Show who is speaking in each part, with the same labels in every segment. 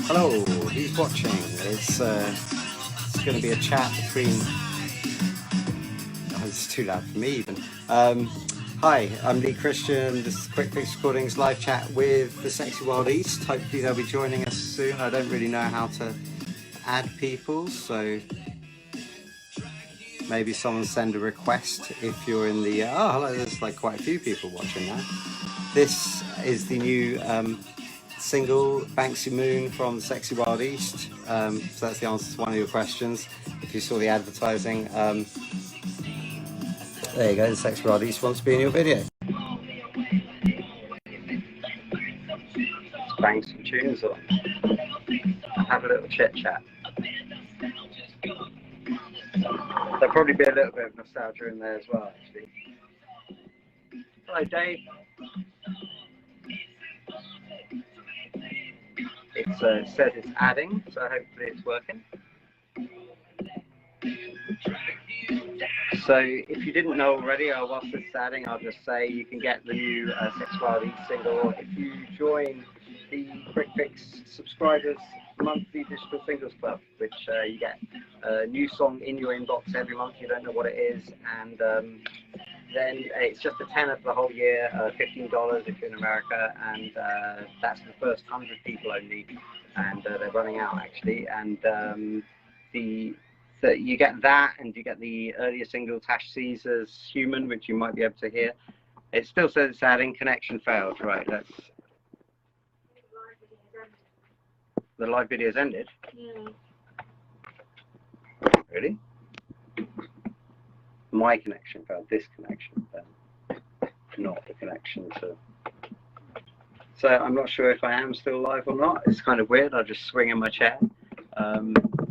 Speaker 1: Hello, who's watching? It's going to be a chat between. Oh, it's too loud for me even. Hi, I'm Lee Christian. This is Quickfix Recordings live chat with the Sexy Wild East. Hopefully they'll be joining us soon. I don't really know how to add people, so maybe someone send a request if you're in the. Oh, hello. There's like quite a few people watching now. This is the new single Banksy Moon from the Sexy Wild East. So that's the answer to one of your questions. If you saw the advertising, there you go. The Sexy Wild East wants to be in your video. Bang some tunes on. Have a little chit chat. There'll probably be a little bit of nostalgia in there as well, actually. Hello, Dave. It says it's adding, so hopefully it's working. So if you didn't know already, whilst this is adding, I'll just say you can get the new Sexy Wild East single if you join the Quickfix subscribers monthly digital singles club, which you get a new song in your inbox every month. You don't know what it is, and then it's just a tenner for the whole year, $15 if you're in America, and that's the first 100 people only, and they're running out actually. And you get that, and you get the earlier single Tash Caesar's Human, which you might be able to hear. It still says it's adding. Connection failed. Right, let's. The live video's ended?
Speaker 2: Yeah.
Speaker 1: Really? My connection failed. This connection then, not the connection to. So I'm not sure if I am still live or not. It's kind of weird. I just swing in my chair.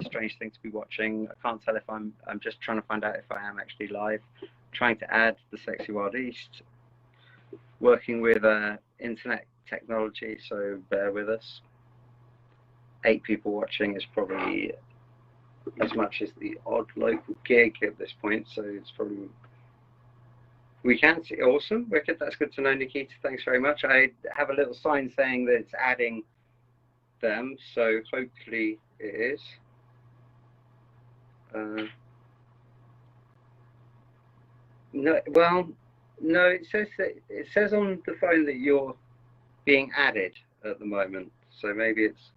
Speaker 1: Strange thing to be watching. I can't tell if I'm just trying to find out if I am actually live. Trying to add the Sexy Wild East. Working with internet technology, so bear with us. 8 people watching is probably as much as the odd local gig at this point, so it's probably. We can see. Awesome, wicked. That's good to know, Nikita. Thanks very much. I have a little sign saying that it's adding them, so hopefully it is. No, well, no. It says on the phone that you're being added at the moment, so maybe it's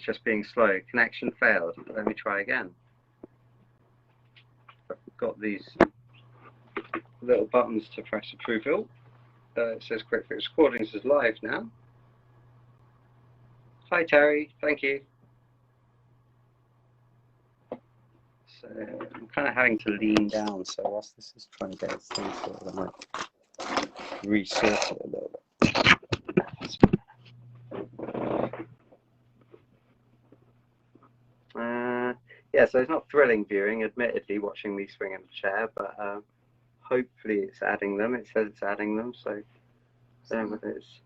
Speaker 1: just being slow. Connection failed. Let me try again. I've got these little buttons to press approval. It says Quickfix Recordings is live now. Hi Terry, thank you. So I'm kind of having to lean down, so whilst this is trying to get its thing sorted, I might reset it a little bit. Yeah, so it's not thrilling viewing, admittedly, watching me swing in the chair, but hopefully it's adding them. It says it's adding them, so there it is.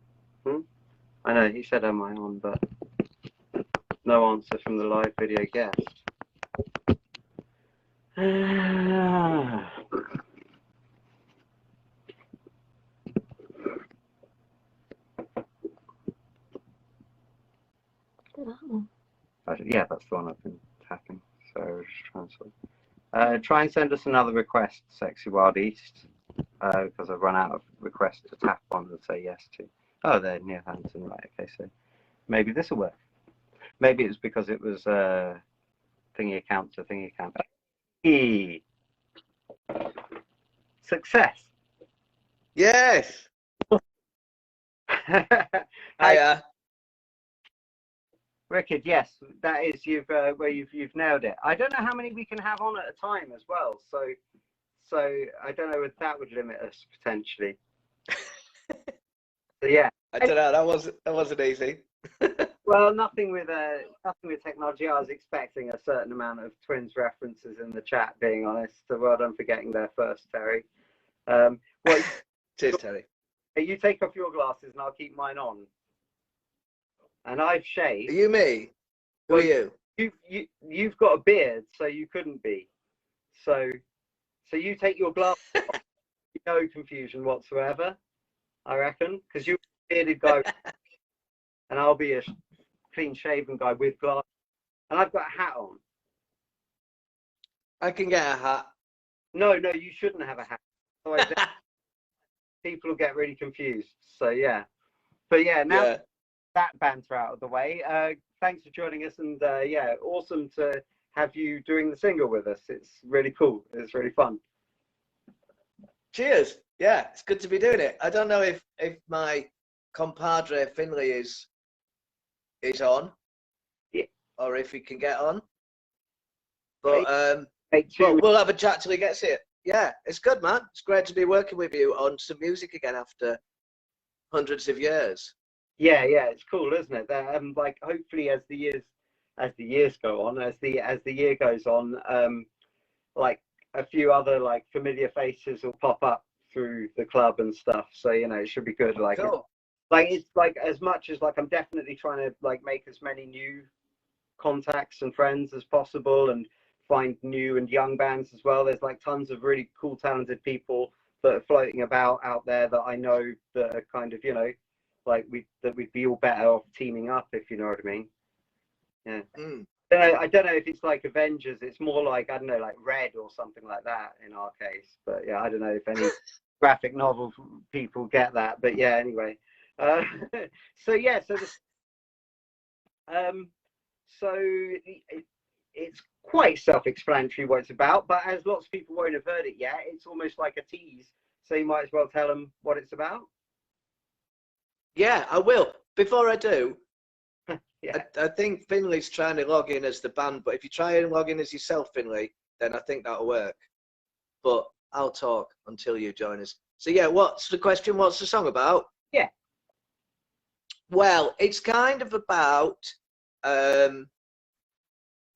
Speaker 1: I know, he said, am I on, but no answer from the live video guest. Yeah, that's the one I've been tapping. So we're just trying to try and send us another request, Sexy Wild East, because I've run out of requests to tap on and say yes to. Oh, they're near Hampton, right? Okay, so maybe this will work. Maybe it's because it was thingy account to thingy account. Success.
Speaker 3: Yes. Hiya.
Speaker 1: Wicked, yes, that is you've nailed it. I don't know how many we can have on at a time as well, so I don't know if that would limit us potentially. So yeah.
Speaker 3: I don't know. That wasn't easy.
Speaker 1: Well, nothing with technology. I was expecting a certain amount of twins references in the chat, being honest. So well done for getting there first, Terry.
Speaker 3: Cheers, Terry.
Speaker 1: You take off your glasses and I'll keep mine on. And I've shaved.
Speaker 3: Are you me? Who are you?
Speaker 1: You've got a beard, so you couldn't be. So you take your glasses off. No confusion whatsoever, I reckon, because you're a bearded guy. and I'll be a clean-shaven guy with glasses, and I've got a hat on.
Speaker 3: I can get a hat.
Speaker 1: No, you shouldn't have a hat. Otherwise, people will get really confused. So yeah, but yeah, now that banter out of the way, thanks for joining us, and yeah, awesome to have you doing the single with us. It's really cool. It's really fun.
Speaker 3: Cheers. Yeah, it's good to be doing it. I don't know if my compadre Finley is on,
Speaker 1: yeah,
Speaker 3: or if he can get on. But
Speaker 1: well,
Speaker 3: we'll have a chat till he gets here. Yeah, it's good, man. It's great to be working with you on some music again after hundreds of years.
Speaker 1: Yeah, it's cool, isn't it? That, like hopefully as the years go on, as the year goes on, like a few other like familiar faces will pop up through the club and stuff. So you know, it should be good. Like,
Speaker 3: cool.
Speaker 1: It's like as much as like I'm definitely trying to like make as many new contacts and friends as possible, and find new and young bands as well. There's like tons of really cool, talented people that are floating about out there that I know that are kind of, you know, like we'd be all better off teaming up, if you know what I mean. Yeah. I don't know if it's like Avengers. It's more like, I don't know, like Red or something like that in our case. But yeah, I don't know if any graphic novel people get that. But yeah, anyway. So yeah, so it's quite self-explanatory what it's about. But as lots of people won't have heard it yet, it's almost like a tease. So you might as well tell them what it's about.
Speaker 3: Yeah, I will. Before I do,
Speaker 1: yeah.
Speaker 3: I think Finley's trying to log in as the band, but if you try and log in as yourself, Finley, then I think that'll work. But I'll talk until you join us. So yeah, what's the question? What's the song about?
Speaker 1: Yeah.
Speaker 3: Well, it's kind of about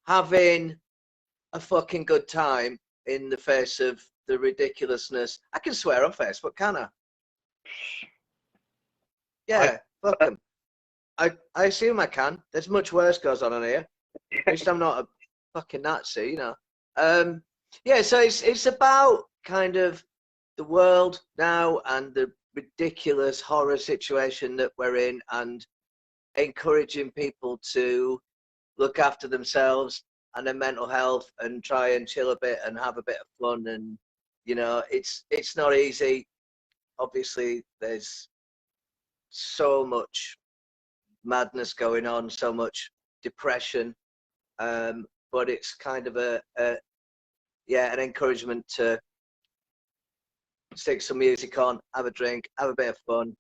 Speaker 3: having a fucking good time in the face of the ridiculousness. I can swear on Facebook, can I? Yeah, fuck 'em. I assume I can. There's much worse goes on here. At least I'm not a fucking Nazi, you know. Yeah, so it's about kind of the world now and the ridiculous horror situation that we're in, and encouraging people to look after themselves and their mental health and try and chill a bit and have a bit of fun. And you know, it's not easy. Obviously, there's so much madness going on, so much depression, but it's kind of an encouragement to stick some music on, have a drink, have a bit of fun,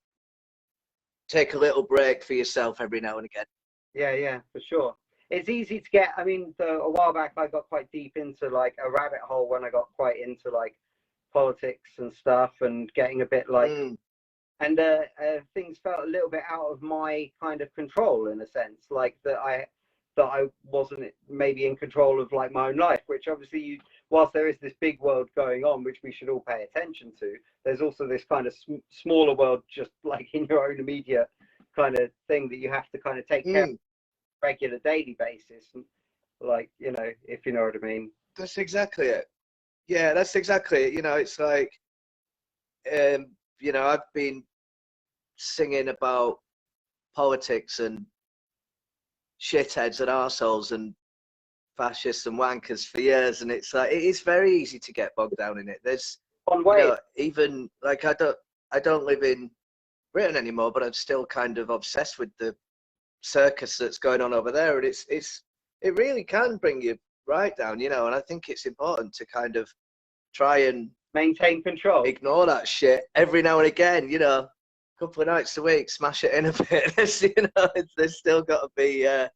Speaker 3: take a little break for yourself every now and again.
Speaker 1: Yeah, for sure. It's easy to get. I mean, a while back I got quite deep into like a rabbit hole when I got quite into like politics and stuff, and getting a bit like and things felt a little bit out of my kind of control, in a sense, like that I wasn't maybe in control of like my own life, which obviously whilst there is this big world going on which we should all pay attention to, there's also this kind of smaller world just like in your own immediate kind of thing that you have to kind of take care of on a regular daily basis, and like, you know, if you know what I mean.
Speaker 3: That's exactly it. Yeah, that's exactly it. You know, it's like you know, I've been singing about politics and shitheads and arseholes and fascists and wankers for years, and it's like it's very easy to get bogged down in it. There's you know, even like I don't live in Britain anymore, but I'm still kind of obsessed with the circus that's going on over there, and it really can bring you right down, you know. And I think it's important to kind of try and
Speaker 1: maintain control,
Speaker 3: ignore that shit every now and again, you know, a couple of nights a week, smash it in a bit. You know, there's still got to be a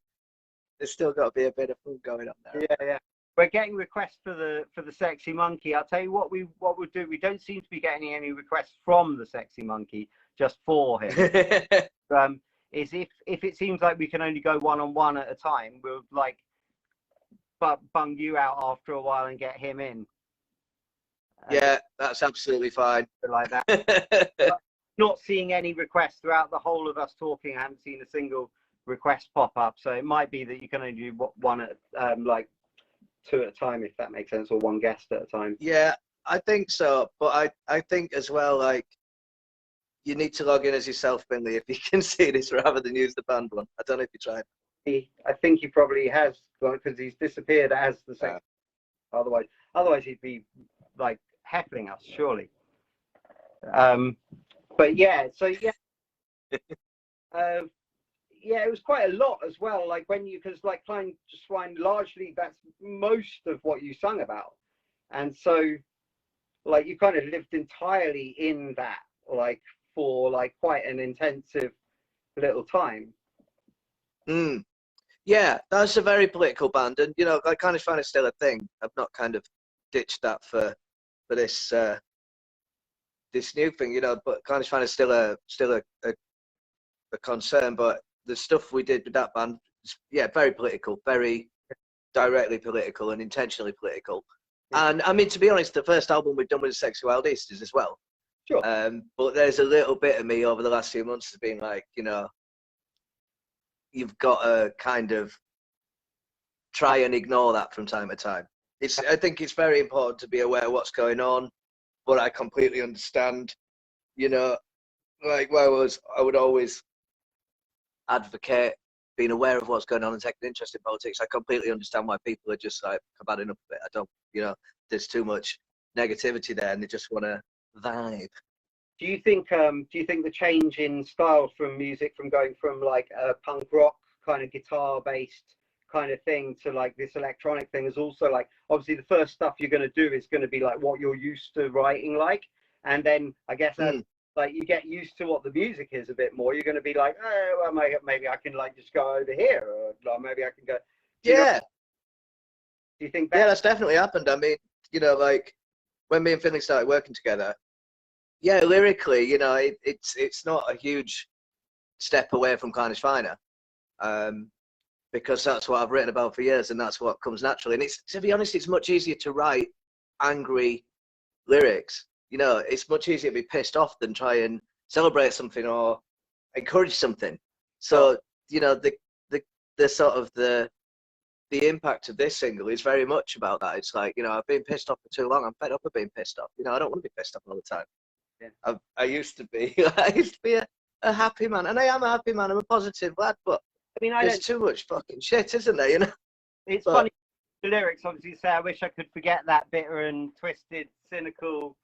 Speaker 3: bit of fun going on there.
Speaker 1: Yeah. We're getting requests for the Sexy Monkey. I'll tell you what we'll do. We don't seem to be getting any requests from the Sexy Monkey, just for him. Is if it seems like we can only go one-on-one at a time, we'll like bung you out after a while and get him in.
Speaker 3: Yeah, that's absolutely fine.
Speaker 1: Like that. Not seeing any requests throughout the whole of us talking. I haven't seen a single request pop up, so it might be that you can only do one at like two at a time, if that makes sense, or one guest at a time.
Speaker 3: Yeah, I think so. But I think as well, like, you need to log in as yourself, Finley, if you can see this rather than use the band one. I don't know if you tried.
Speaker 1: I think he probably has, because he's disappeared as the sex. Otherwise he'd be like heckling us, surely. But yeah, so yeah, yeah, it was quite a lot as well. Like because like Klein Swine, largely that's most of what you sung about, and so like you kind of lived entirely in that, like for like quite an intensive little time.
Speaker 3: Yeah, that's a very political band, and you know, I kind of find it still a thing. I've not kind of ditched that for this this new thing, you know, but kind of find it still a concern. But the stuff we did with that band, yeah, very political, very directly political and intentionally political. Yeah. And I mean, to be honest, the first album we've done with the Sexy Wild Easters as well.
Speaker 1: Sure.
Speaker 3: But there's a little bit of me over the last few months has been like, you know, you've got to kind of try and ignore that from time to time. I think it's very important to be aware of what's going on, but I completely understand, you know, like I would always advocate being aware of what's going on and taking an interest in politics. I completely understand why people are just like, I've had enough of it. I don't, you know, there's too much negativity there and they just want to vibe.
Speaker 1: Do you think the change in style from music, from going from like a punk rock kind of guitar based kind of thing to like this electronic thing is also like, obviously the first stuff you're going to do is going to be like what you're used to writing like, and then I guess as like you get used to what the music is a bit more, you're going to be like, oh well, maybe I can like just go over here, or maybe I can go. Do you think that?
Speaker 3: Yeah, that's definitely happened. I mean, you know, like when me and Finley started working together, yeah, lyrically, you know, it's not a huge step away from Clannish Finer, because that's what I've written about for years, and that's what comes naturally. And it's, to be honest, it's much easier to write angry lyrics. You know, it's much easier to be pissed off than try and celebrate something or encourage something. So, you know, the sort of the impact of this single is very much about that. It's like, you know, I've been pissed off for too long. I'm fed up of being pissed off. You know, I don't want to be pissed off all the time. Yeah. I used to be. I used to be a happy man, and I am a happy man. I'm a positive lad, but I mean, there's too much fucking shit, isn't there? You know.
Speaker 1: It's funny. The lyrics obviously say, "I wish I could forget that bitter and twisted, cynical,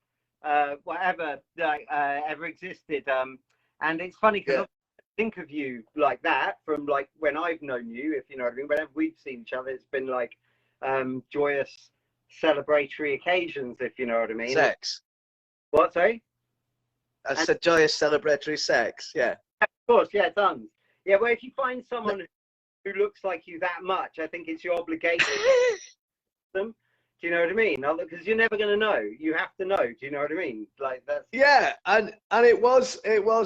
Speaker 1: whatever like ever existed." And it's funny because I think of you like that from like when I've known you, if you know what I mean. Whenever we've seen each other, it's been like joyous, celebratory occasions, if you know what I mean.
Speaker 3: Sex.
Speaker 1: What? Sorry.
Speaker 3: I said joyous celebratory sex, yeah.
Speaker 1: Of course, yeah, tons. Yeah, well, if you find someone who looks like you that much, I think it's your obligation to them. Do you know what I mean? Because you're never going to know. You have to know. Do you know what I mean? Like that's.
Speaker 3: Yeah, and it was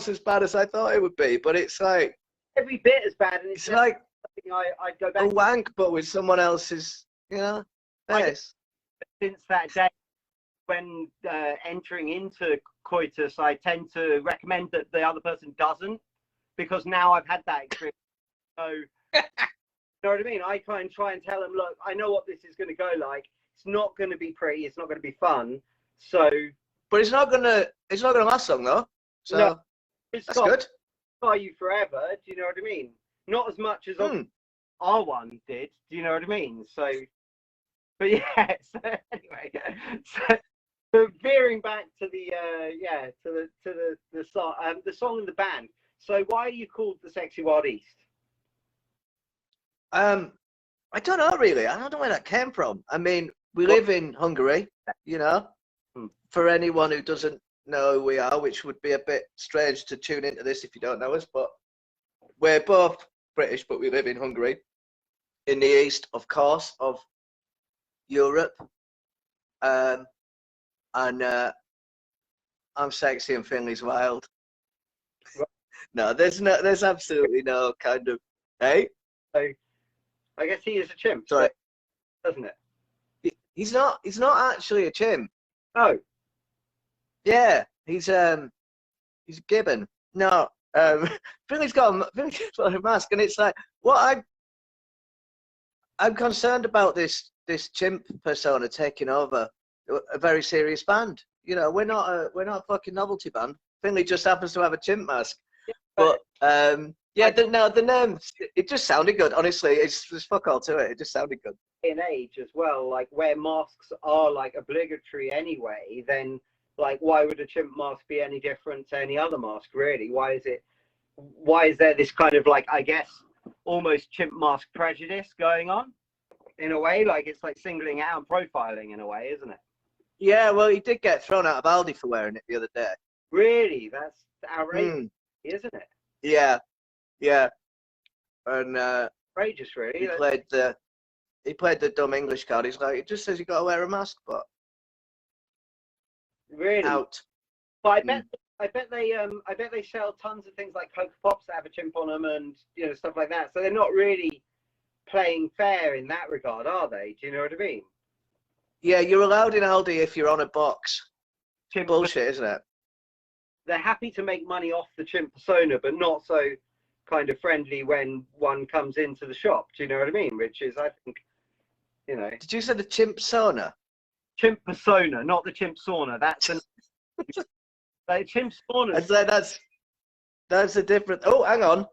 Speaker 3: as bad as I thought it would be, but it's like
Speaker 1: every bit as bad, and it's
Speaker 3: like
Speaker 1: I'd go back
Speaker 3: a wank, but with someone else's, you know, face.
Speaker 1: Since that day, when entering into coitus, I tend to recommend that the other person doesn't, because now I've had that experience. So, you know what I mean? I try and tell them, look, I know what this is going to go like. It's not going to be pretty. It's not going to be fun. So,
Speaker 3: but it's not gonna last long though. So
Speaker 1: no,
Speaker 3: that's good.
Speaker 1: Are you forever? Do you know what I mean? Not as much as our one did. Do you know what I mean? So, but yeah. So anyway, so veering back to the the song and the band. So why are you called the Sexy Wild East? I
Speaker 3: don't know really. I don't know where that came from. I mean, we live in Hungary, you know. For anyone who doesn't know who we are, which would be a bit strange to tune into this if you don't know us, but we're both British, but we live in Hungary, in the east, of course, of Europe. And I'm sexy and Finley's wild. No, there's absolutely no kind of, hey?
Speaker 1: So, I guess he is a chimp,
Speaker 3: sorry,
Speaker 1: doesn't it?
Speaker 3: He's not actually a chimp.
Speaker 1: Oh.
Speaker 3: Yeah, he's a gibbon. No, Finley's got a mask, and it's like, what I'm concerned about this chimp persona taking over a very serious band. You know, we're not a fucking novelty band. Finley just happens to have a chimp mask.
Speaker 1: Yeah,
Speaker 3: But yeah, the name, it just sounded good. Honestly, there's fuck all to it. It just sounded good.
Speaker 1: in age as well, like where masks are like obligatory anyway, then like why would a chimp mask be any different to any other mask really? Why is there this kind of like, I guess, almost chimp mask prejudice going on in a way? Like it's like singling out and profiling in a way, isn't it?
Speaker 3: Yeah, well, he did get thrown out of Aldi for wearing it the other day.
Speaker 1: Really? That's outrageous, isn't it?
Speaker 3: Yeah, yeah. And
Speaker 1: Outrageous, really.
Speaker 3: He played the dumb English card. He's like, it just says you got to wear a mask, but
Speaker 1: really
Speaker 3: out.
Speaker 1: But I bet they sell tons of things like Coke Pops that have a chimp on them and stuff like that. So they're not really playing fair in that regard, are they? Do you know what I mean?
Speaker 3: Yeah, you're allowed in Aldi if you're on a box.
Speaker 1: Chimp
Speaker 3: Bullshit, isn't it?
Speaker 1: They're happy to make money off the chimp persona, but not so kind of friendly when one comes into the shop. Do you know what I mean? Which is, I think,
Speaker 3: Did you say the chimp sauna?
Speaker 1: Chimp persona, not the chimp sauna. That's an like chimp sauna.
Speaker 3: I'd say that's a different. Oh, hang on.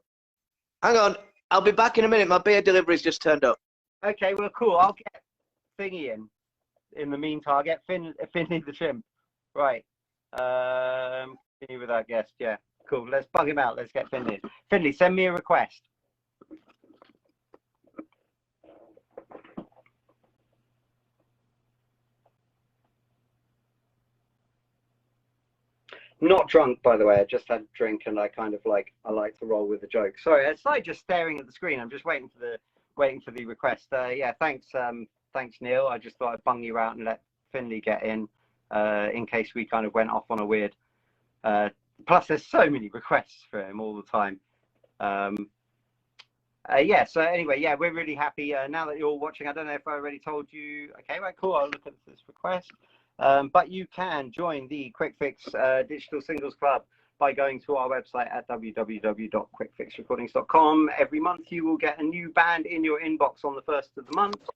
Speaker 3: I'll be back in a minute. My beer delivery's just turned up.
Speaker 1: Okay, well, cool. I'll get Thingy in the meantime. I'll get Finley the chimp. Right. Continue with our guest. Yeah, cool. Let's bug him out. Let's get Finley. Finley, send me a request. Not drunk, by the way. I just had a drink, and I kind of like to roll with the joke. Sorry, it's like just staring at the screen. I'm just waiting for the request. Yeah, thanks, Neil. I just thought I'd bung you out and let Finley get in case we kind of went off on a weird. Plus, there's so many requests for him all the time. Yeah. So anyway, yeah, we're really happy now that you're all watching. I don't know if I already told you. Okay, right, cool. I'll look at this request. But you can join the Quickfix Digital Singles Club by going to our website at www.quickfixrecordings.com. Every month you will get a new band in your inbox on the first of the month.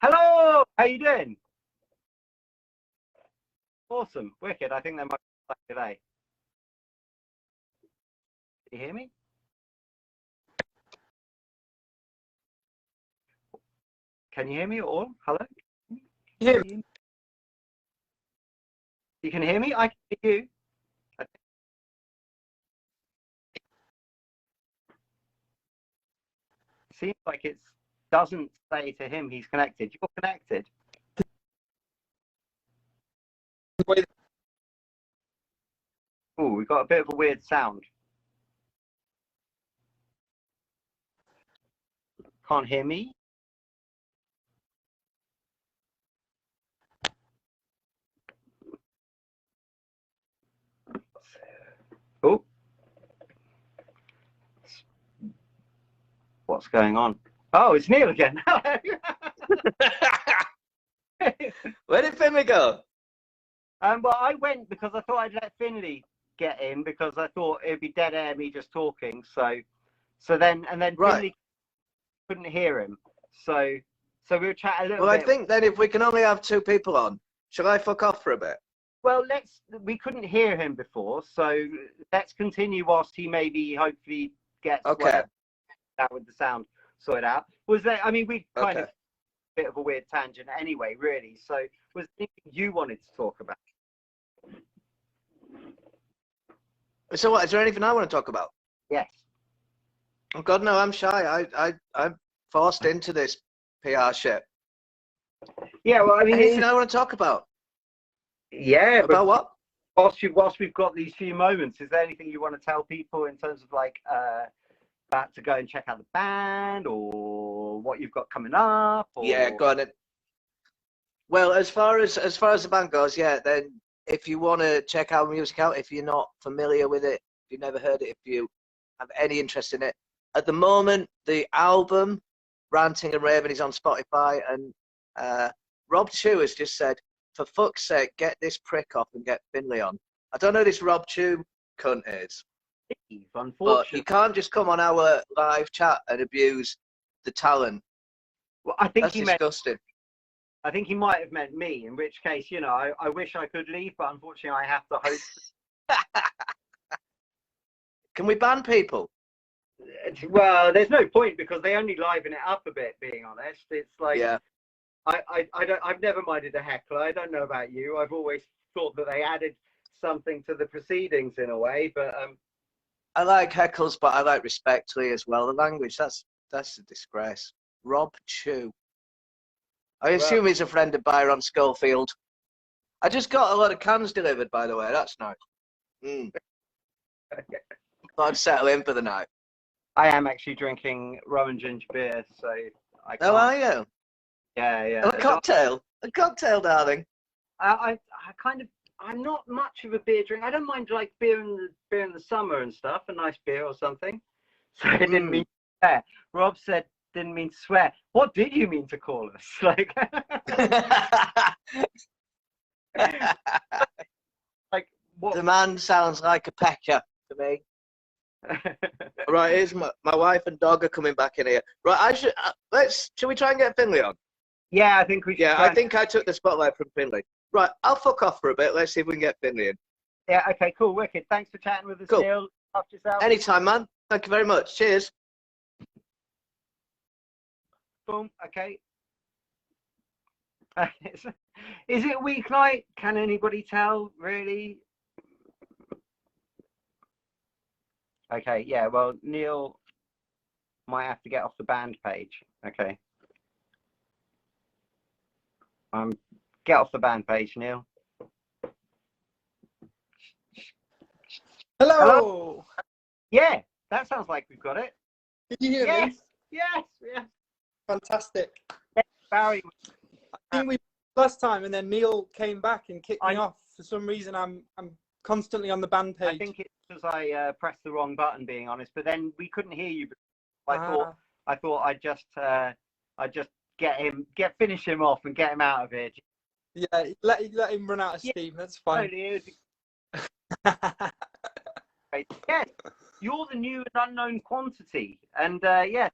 Speaker 1: Hello, how you doing? Awesome, wicked. I think they might be like today. Can you hear me? Can you hear me all? Hello?
Speaker 3: Yeah.
Speaker 1: You can hear me? I can hear you. Seems like it doesn't say to him he's connected. You're connected. Oh, we got a bit of a weird sound. Can't hear me? Oh. What's going on? Oh, it's Neil again.
Speaker 3: Where did Finley go?
Speaker 1: Well, I went because I thought I'd let Finley get in because I thought it'd be dead air me just talking. So then right. Finley couldn't hear him. So we'll chat a little bit.
Speaker 3: Well, I think then if we can only have 2 people on, shall I fuck off for a bit?
Speaker 1: Well, we couldn't hear him before, so let's continue whilst he maybe hopefully gets that with the sound sorted out. Was there, I mean, we kind of a bit of a weird tangent anyway, really. So was there anything you wanted to talk about?
Speaker 3: So what, is there anything I want to talk about?
Speaker 1: Yes.
Speaker 3: Oh God, no, I'm shy. I'm forced into this PR shit.
Speaker 1: Yeah, well, I mean,
Speaker 3: anything I want to talk about?
Speaker 1: Yeah.
Speaker 3: About what?
Speaker 1: Whilst we've got these few moments, is there anything you want to tell people in terms of like about to go and check out the band or what you've got coming up? Or...
Speaker 3: Yeah, go on. Well, as far as the band goes, yeah. Then if you want to check our music out, if you're not familiar with it, if you've never heard it, if you have any interest in it, at the moment the album Ranting and Raving is on Spotify, and Rob Chew has just said, for fuck's sake, get this prick off and get Finley on. I don't know who this Rob Chew cunt is. But you can't just come on our live chat and abuse the talent.
Speaker 1: Well, I think
Speaker 3: that's disgusting.
Speaker 1: I think he might have meant me, in which case, I wish I could leave, but unfortunately I have to host.
Speaker 3: Can we ban people?
Speaker 1: Well, there's no point because they only liven it up a bit. Being honest, it's like
Speaker 3: Yeah.
Speaker 1: I've never minded a heckler. I don't know about you. I've always thought that they added something to the proceedings in a way, but
Speaker 3: I like heckles, but I like respectfully as well. The language, that's a disgrace. Rob Chew. I assume he's a friend of Byron Schofield. I just got a lot of cans delivered, by the way. That's nice. Thought I'd settle in for the night.
Speaker 1: I am actually drinking rum and ginger beer, so I can't.
Speaker 3: How are you?
Speaker 1: Yeah.
Speaker 3: A cocktail, darling.
Speaker 1: I'm not much of a beer drinker. I don't mind like beer in the summer and stuff, a nice beer or something. So it didn't mean swear. Rob said didn't mean swear. What did you mean to call us? Like, like what?
Speaker 3: The man sounds like a pecker to me. Right, here's my wife and dog are coming back in here. Right, shall we try and get Finley on?
Speaker 1: Yeah, I think we should.
Speaker 3: Yeah, I think I took the spotlight from Finley. Right, I'll fuck off for a bit. Let's see if we can get Finley in.
Speaker 1: Yeah, okay, cool, wicked. Thanks for chatting with us,
Speaker 3: cool.
Speaker 1: Neil. After yourself.
Speaker 3: Anytime, man. Thank you very much. Cheers.
Speaker 1: Boom. Okay. Is it a weeknight? Can anybody tell? Really? Okay. Yeah. Well, Neil might have to get off the band page. Okay. Get off the band page, Neil.
Speaker 2: Hello.
Speaker 1: Yeah, that sounds like we've got it.
Speaker 2: Can you hear me?
Speaker 1: Yes.
Speaker 2: Fantastic.
Speaker 1: Barry.
Speaker 2: I think we last time, and then Neil came back and kicked me off. For some reason, I'm constantly on the band page.
Speaker 1: I think it's because I pressed the wrong button, being honest. But then we couldn't hear you. I thought I'd just finish him off and get him out of here.
Speaker 2: Yeah, let him run out of steam. That's fine.
Speaker 1: Yes, you're the new and unknown quantity, and yeah,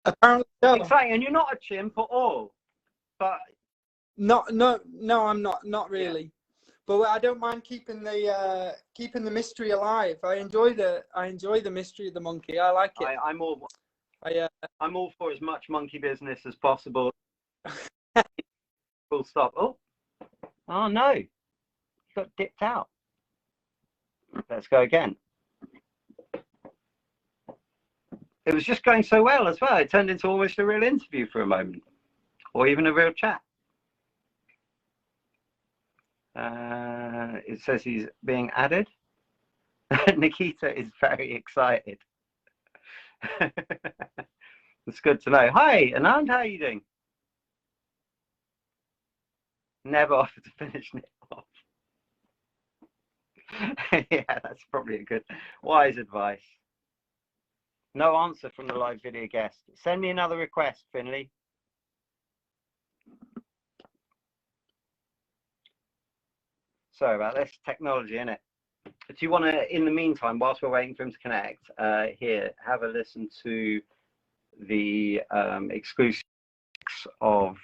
Speaker 2: apparently so.
Speaker 1: Exciting, and you're not a chimp at all. But
Speaker 2: no, I'm not really. Yeah. But I don't mind keeping the mystery alive. I enjoy the mystery of the monkey. I like it.
Speaker 1: I'm all for as much monkey business as possible. Full stop. Oh no, you got dipped out. Let's go again. It was just going so well as well. It turned into almost a real interview for a moment, or even a real chat. It says he's being added. Nikita is very excited. It's good to know. Hi, Anand, how are you doing? Never offer to finish it off. Yeah, that's probably a good, wise advice. No answer from the live video guest. Send me another request, Finley. Sorry about this technology, innit? Do you want to, in the meantime, whilst we're waiting for him to connect, here, have a listen to the exclusives of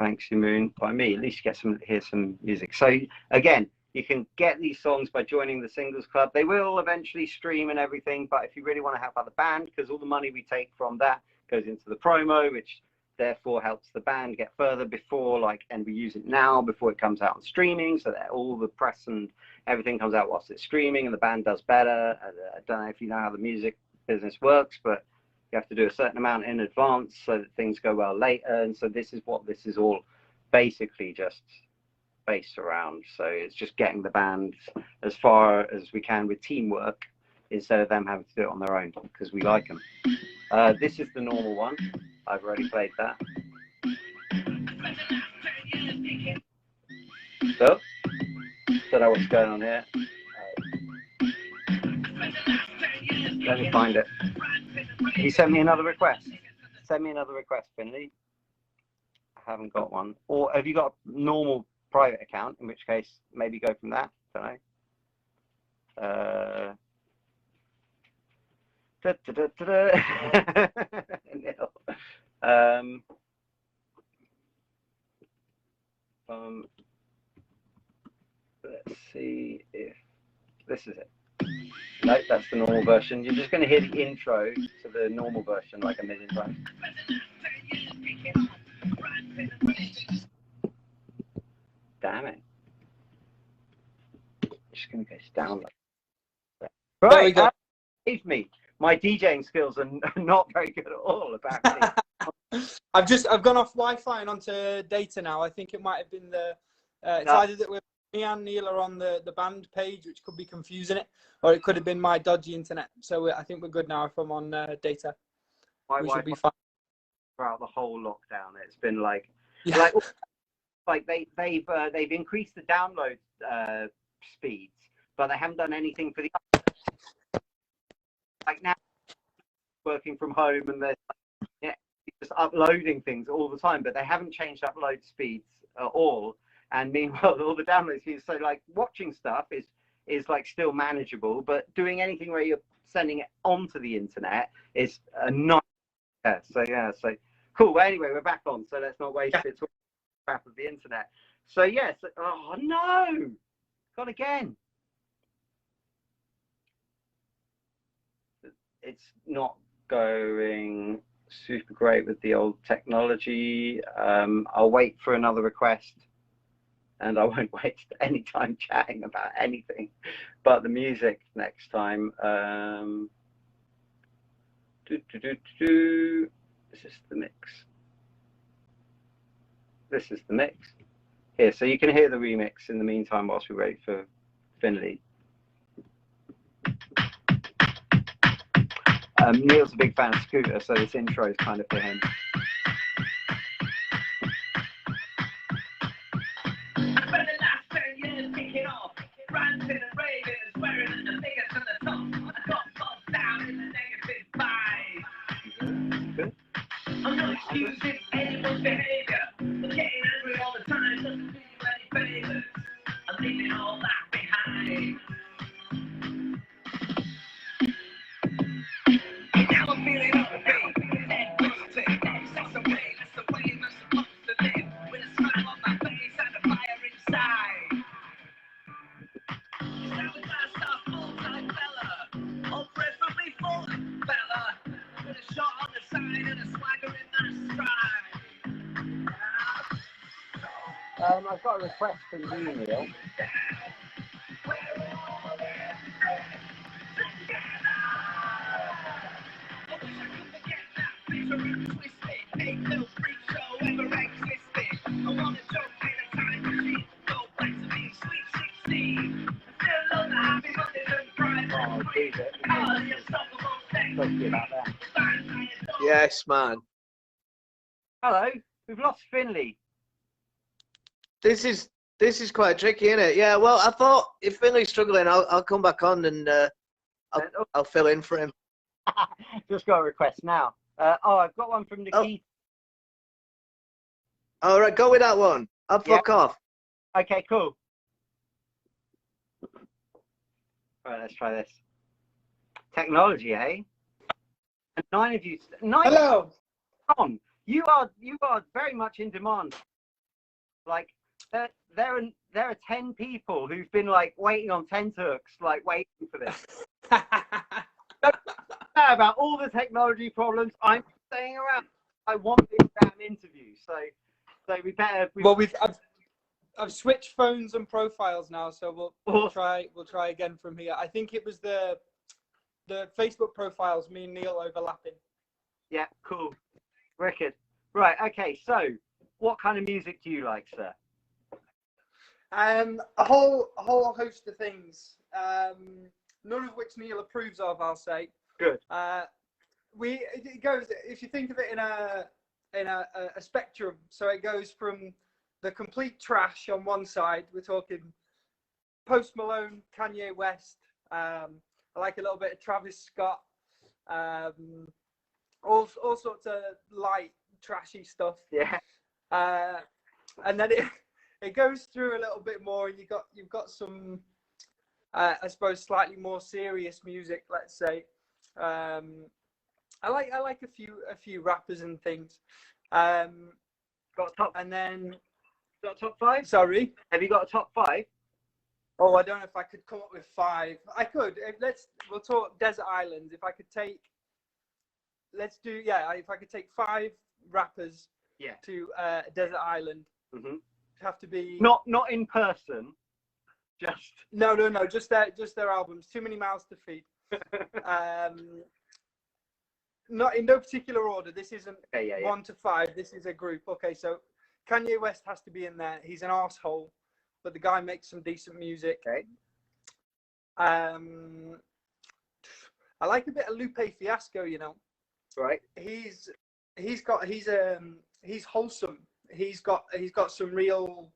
Speaker 1: Banksy Moon by me. At least you get hear some music. So again, you can get these songs by joining the Singles Club. They will eventually stream and everything, but if you really want to help out the band, because all the money we take from that goes into the promo, which therefore helps the band get further before, and we use it now before it comes out on streaming, so that all the press and everything comes out whilst it's streaming and the band does better. I don't know if you know how the music business works, but you have to do a certain amount in advance so that things go well later. And so this is what this is all basically just based around. So it's just getting the band as far as we can with teamwork instead of them having to do it on their own, because we like them. This is the normal one. I've already played that. So, don't know what's going on here. Let me find it. He sent me another request. Send me another request, Finley. I haven't got one. Or have you got a normal private account? In which case, maybe go from that. Don't know. Let's see if This is it. No, that's the normal version. You're just going to hear the intro to the normal version like a million times. Damn it. Just going to go down. Right,
Speaker 2: there we go.
Speaker 1: Believe me, my DJing skills are not very good at all, apparently.
Speaker 2: I've gone off Wi-Fi and onto data now. I think it might have been the it's either that me and Neil are on the band page, which could be confusing it, or it could have been my dodgy internet. So I think we're good now. If I'm on data, we should be fine.
Speaker 1: Throughout the whole lockdown, it's been like,
Speaker 2: Yeah.
Speaker 1: like they've increased the download speeds, but they haven't done anything for the like now working from home and they're just uploading things all the time, but they haven't changed upload speeds at all. And meanwhile, all the download speeds, so like watching stuff is like still manageable, but doing anything where you're sending it onto the internet is a nightmare. So cool. Well, anyway, we're back on, so let's not waste it talking crap of the internet. So yes, oh no, gone again. It's not going super great with the old technology. I'll wait for another request, and I won't waste any time chatting about anything but the music next time. This is the mix. This is the mix. Here, so you can hear the remix in the meantime whilst we wait for Finley. Neil's a big fan of Scooter, so this intro is kind of for him.
Speaker 4: I'm not excusing anyone's behavior, but getting angry all the time doesn't do you any favors. I'm leaving all that behind. Now I'm feeling upbeat, head positive, that's the way I'm supposed to live, with a smile on my face and a fire inside. Now we gotta start full-time fella, or preferably full fella, with a shot on the side and a swagger in that stride.
Speaker 1: I've got a request from you, Neil.
Speaker 3: Yes, man.
Speaker 1: Hello, we've lost Finley.
Speaker 3: This is quite tricky, isn't it? Yeah. Well, I thought if Finley's struggling, I'll come back on and I'll fill in for him.
Speaker 1: Just got a request now. I've got one from Nikita.
Speaker 3: All right, go with that one. I'll fuck off.
Speaker 1: Okay, cool. All right, let's try this. Technology, eh? And nine of you.
Speaker 2: Hello.
Speaker 1: On. You are very much in demand. Like there are 10 people who've been like waiting on tenterhooks, like waiting for this. Don't care about all the technology problems. I'm staying around. I want this damn interview. So we better.
Speaker 2: Well, I've switched phones and profiles now, so we'll try again from here. I think it was the Facebook profiles, me and Neil overlapping.
Speaker 1: Yeah, cool. Wicked. Right, okay, so what kind of music do you like, sir?
Speaker 2: A whole host of things, none of which Neil approves of, I'll say.
Speaker 1: Good.
Speaker 2: It goes, if you think of it in a spectrum, so it goes from the complete trash on one side, we're talking Post Malone, Kanye West, I like a little bit of Travis Scott, all sorts of light, trashy stuff.
Speaker 1: Yeah.
Speaker 2: And then it goes through a little bit more, and you've got some, I suppose, slightly more serious music. Let's say, I like a few rappers and things.
Speaker 1: Got a top?
Speaker 2: And then
Speaker 1: Got a top 5?
Speaker 2: Sorry.
Speaker 1: Have you got a top 5?
Speaker 2: Oh, I don't know if I could come up with 5. I could. We'll talk desert islands. If I could take, if I could take 5 rappers to a desert island, it'd have to be
Speaker 1: not in person, just
Speaker 2: no, just their albums. Too many mouths to feed. Not in no particular order. This isn't 1 to 5. This is a group. Okay, so Kanye West has to be in there. He's an arsehole, but the guy makes some decent music.
Speaker 1: Okay.
Speaker 2: I like a bit of Lupe Fiasco, you know.
Speaker 1: Right.
Speaker 2: He's wholesome. He's got some real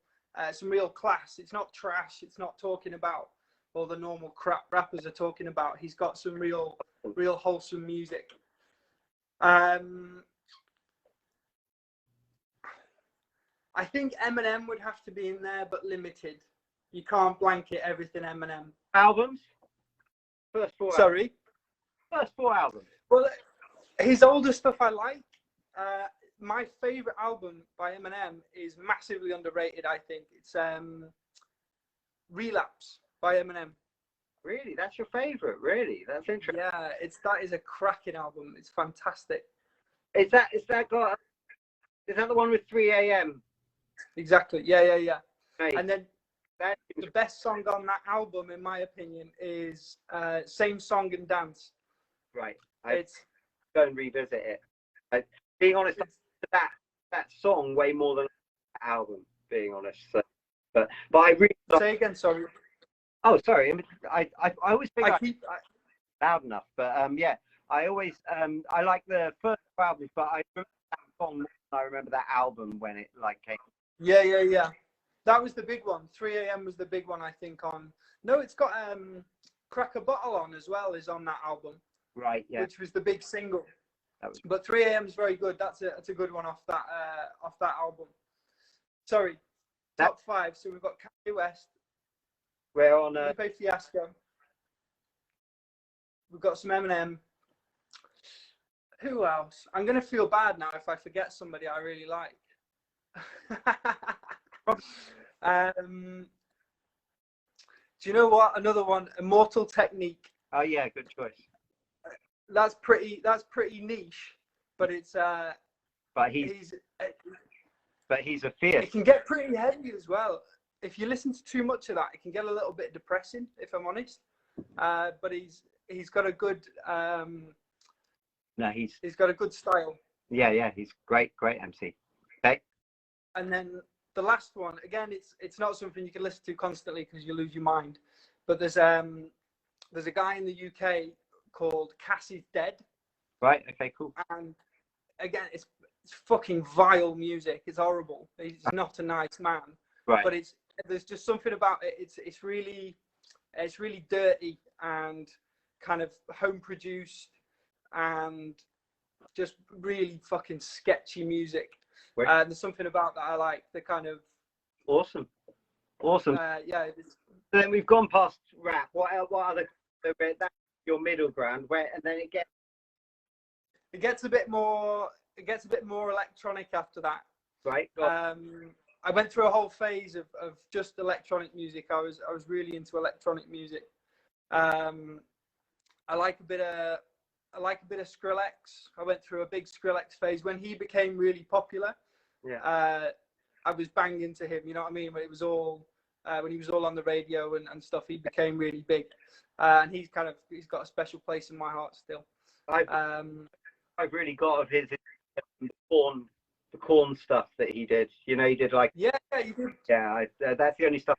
Speaker 2: class. It's not trash. It's not talking about all the normal crap rappers are talking about. He's got some real wholesome music. I think Eminem would have to be in there, but limited. You can't blanket everything Eminem.
Speaker 1: Albums? First 4
Speaker 2: Sorry?
Speaker 1: First 4 albums.
Speaker 2: Well, his older stuff I like. My favourite album by Eminem is massively underrated, I think. It's Relapse by Eminem.
Speaker 1: Really? That's your favourite? Really? That's interesting.
Speaker 2: Yeah, that is a cracking album. It's fantastic.
Speaker 1: Is that the one with 3 a.m.?
Speaker 2: Exactly. Yeah.
Speaker 1: Right.
Speaker 2: And then the best song on that album, in my opinion, is Same Song and Dance.
Speaker 1: Right.
Speaker 2: It's
Speaker 1: go and revisit it. Being honest, that song way more than the album. Being honest, so, but I really
Speaker 2: say again. Sorry.
Speaker 1: Oh, sorry. I always think
Speaker 2: I
Speaker 1: loud enough, but yeah, I always I like the first album, but I remember that song more than I remember that album when it like came.
Speaker 2: Yeah. That was the big one. 3 a.m. was the big one, I think. No, it's got Crack a Bottle on as well. Is on that album.
Speaker 1: Right. Yeah.
Speaker 2: Which was the big single. But 3 a.m. is very good. That's a good one off that album. Sorry, top 5. So we've got Kanye West.
Speaker 1: We're on
Speaker 2: Lupe Fiasco. We've got some Eminem. Who else? I'm gonna feel bad now if I forget somebody I really like. Do you know what? Another one, Immortal Technique.
Speaker 1: Oh yeah, good choice.
Speaker 2: That's pretty niche, but it's
Speaker 1: but he's a fierce.
Speaker 2: It can get pretty heavy as well. If you listen to too much of that, it can get a little bit depressing, if I'm honest. But he's got a good he's got a good style.
Speaker 1: Yeah, he's great MC. Okay. And
Speaker 2: then the last one, again, it's not something you can listen to constantly because you lose your mind. But there's a guy in the UK called Cassie's Dead.
Speaker 1: Right. Okay. Cool.
Speaker 2: And again, it's fucking vile music. It's horrible. He's not a nice man.
Speaker 1: Right.
Speaker 2: But there's just something about it. It's really dirty and kind of home produced and just really fucking sketchy music. There's something about that I like. The kind of
Speaker 1: awesome.
Speaker 2: Yeah.
Speaker 1: Then we've gone past rap. What other? That's your middle ground. And then it gets
Speaker 2: a bit more electronic after that.
Speaker 1: Right.
Speaker 2: I went through a whole phase of just electronic music. I was really into electronic music. I like a bit of Skrillex. I went through a big Skrillex phase when he became really popular.
Speaker 1: Yeah.
Speaker 2: I was banging to him. You know what I mean? When it was all when he was all on the radio and stuff, he became really big. And he's got a special place in my heart still.
Speaker 1: I've really got of his the corn stuff that he did. You know, he did like
Speaker 2: you did.
Speaker 1: Yeah, that's the only stuff.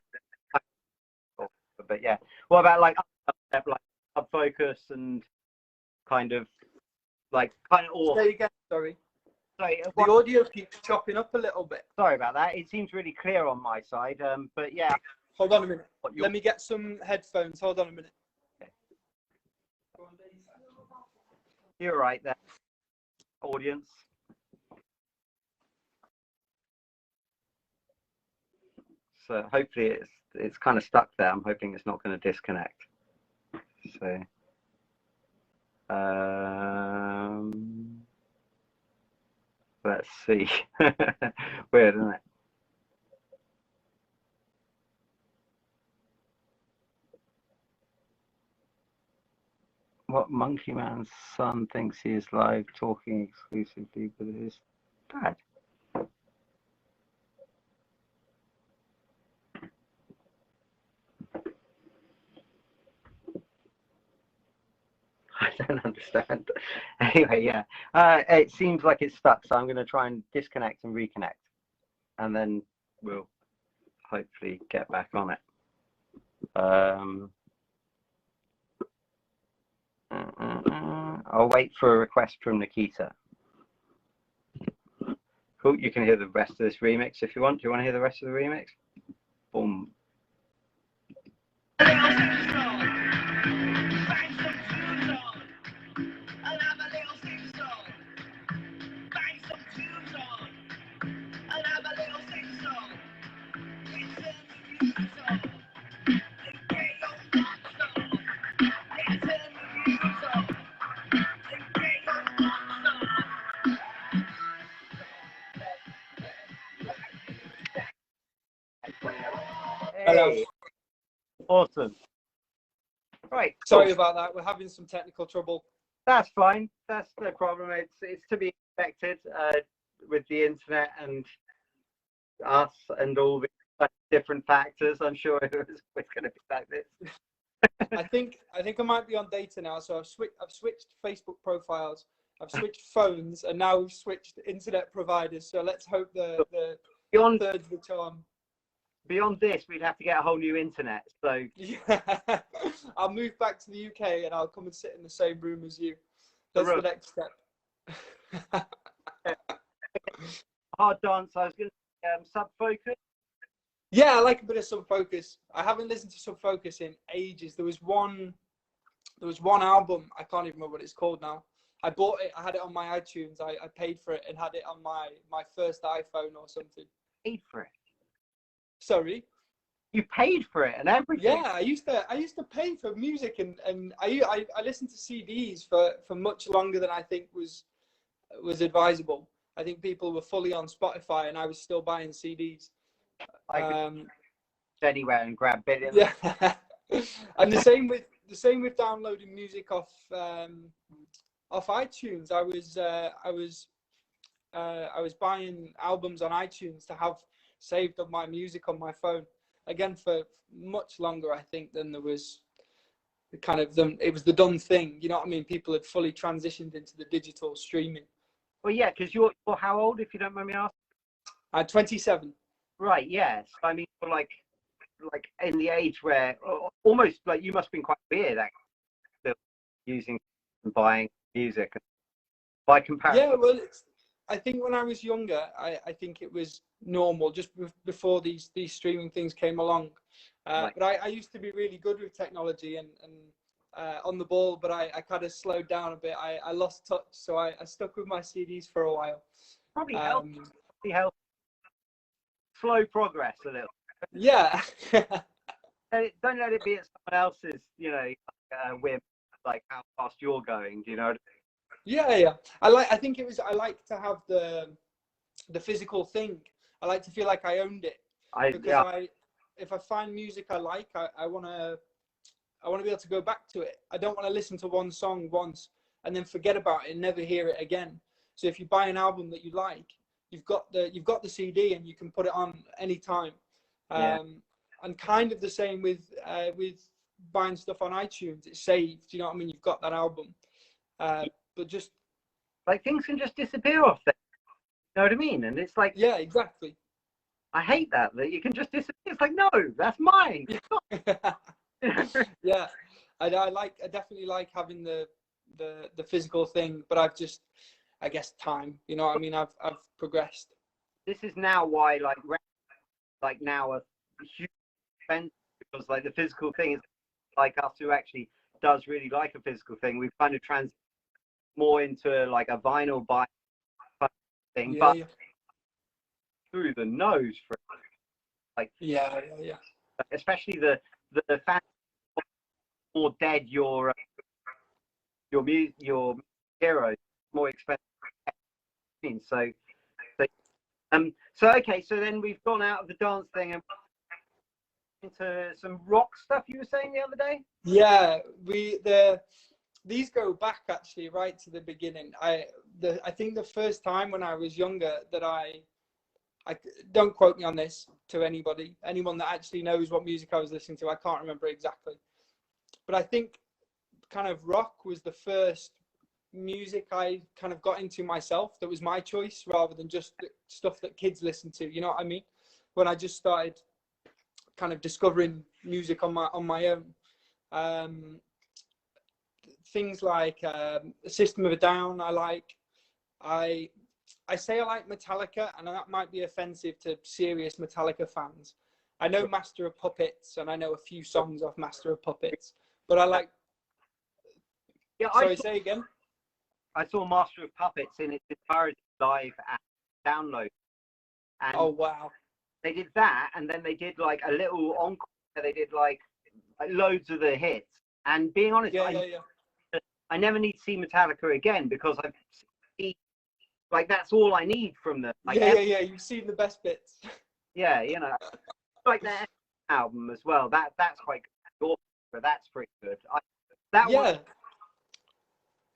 Speaker 1: But yeah, what about like Focus and kind of all?
Speaker 2: Say again, sorry.
Speaker 1: Sorry,
Speaker 2: the audio keeps chopping up a little bit.
Speaker 1: Sorry about that. It seems really clear on my side. But yeah.
Speaker 2: Hold on a minute. Let me get some headphones. Hold on a minute.
Speaker 1: Okay. You're right there, audience. So hopefully it's kind of stuck there. I'm hoping it's not going to disconnect. So let's see. Weird, isn't it? what Monkey Man's son thinks he is live talking exclusively with his dad. I don't understand. Anyway, yeah. It seems like it's stuck, so I'm going to try and disconnect and reconnect. And then we'll hopefully get back on it. I'll wait for a request from Nikita. Cool, you can hear the rest of this remix if you want. Do you want to hear the rest of the remix? Boom.
Speaker 2: Hello.
Speaker 1: Hey, awesome. Right.
Speaker 2: Sorry
Speaker 1: cool.
Speaker 2: about that. We're having some technical trouble.
Speaker 1: That's fine. That's no problem. It's to be expected with the internet and us and all the different factors. I'm sure it's going to be like this.
Speaker 2: I think I might be on data now. So I've switched Facebook profiles. I've switched phones, and now we've switched internet providers. So let's hope the
Speaker 1: Beyond
Speaker 2: third's the charm.
Speaker 1: Beyond this, we'd have to get a whole new internet. So
Speaker 2: Yeah, I'll move back to the UK and I'll come and sit in the same room as you. That's the next step.
Speaker 1: Hard dance. I was going to Sub Focus.
Speaker 2: Yeah, I like a bit of Sub Focus. I haven't listened to Sub Focus in ages. There was one album. I can't even remember what it's called now. I bought it. I had it on my iTunes. I paid for it and had it on my first iPhone or something.
Speaker 1: Paid for it.
Speaker 2: Sorry.
Speaker 1: You paid for it and everything.
Speaker 2: Yeah, I used to pay for music and I listened to CDs for much longer than I think was advisable. I think people were fully on Spotify and I was still buying CDs.
Speaker 1: I could anywhere and grab billions.
Speaker 2: Yeah, and the same with downloading music off iTunes. I was buying albums on iTunes to have saved up my music on my phone again for much longer, I think, than there was it was the done thing. You know what I mean? People had fully transitioned into the digital streaming.
Speaker 1: Well, yeah, because you're how old, if you don't mind me asking?
Speaker 2: I'm 27.
Speaker 1: Right. Yes. I mean, you're like in the age where almost like you must have been quite weird actually using and buying music by comparison.
Speaker 2: Yeah, well, I think when I was younger, I think it was normal just before these streaming things came along.
Speaker 1: Right.
Speaker 2: But I used to be really good with technology and on the ball, but I kind of slowed down a bit. I lost touch, so I stuck with my CDs for a while.
Speaker 1: Probably helped. Slow progress a little.
Speaker 2: Yeah.
Speaker 1: Don't let it be at someone else's, whim, like how fast you're going. Do you know?
Speaker 2: Yeah. I like to have the physical thing. I like to feel like I owned it. If I find music I like, I want to be able to go back to it. I don't want to listen to one song once and then forget about it and never hear it again. So if you buy an album that you like, you've got the CD and you can put it on any time. And kind of the same with buying stuff on iTunes. It's saved. You know what I mean? You've got that album. But just
Speaker 1: like things can just disappear off there. You know what I mean? And it's like,
Speaker 2: yeah, exactly.
Speaker 1: I hate that you can just disappear. It's like, no, that's mine.
Speaker 2: Yeah, I definitely like having the physical thing, but I guess time. You know what I mean? I've progressed.
Speaker 1: This is now why like now a huge expense, because like the physical thing is like us who actually does really like a physical thing. We've kind of transitioned more into like a vinyl buy thing, but through the nose for like
Speaker 2: yeah.
Speaker 1: Especially the fact more dead your hero more expensive. So okay, so then we've gone out of the dance thing and into some rock stuff you were saying the other day.
Speaker 2: Yeah, these go back actually right to the beginning. I think the first time when I was younger that I don't quote me on this to anyone that actually knows what music I was listening to. I can't remember exactly, but I think kind of rock was the first music I kind of got into myself. That was my choice rather than just the stuff that kids listen to. You know what I mean? When I just started kind of discovering music on my own. Things like System of a Down. I say I like Metallica, and that might be offensive to serious Metallica fans. I know Master of Puppets, and I know a few songs off Master of Puppets, but I like.
Speaker 1: Yeah,
Speaker 2: Sorry, say again.
Speaker 1: I saw Master of Puppets in its entirety live at Download. And
Speaker 2: oh wow!
Speaker 1: They did that, and then they did like a little encore. They did like loads of the hits. And being honest, I never need to see Metallica again because I've seen, like, that's all I need from them. Like,
Speaker 2: yeah. You've seen the best bits.
Speaker 1: Yeah, you know, like their album as well. That's quite good. But that's pretty good. That one,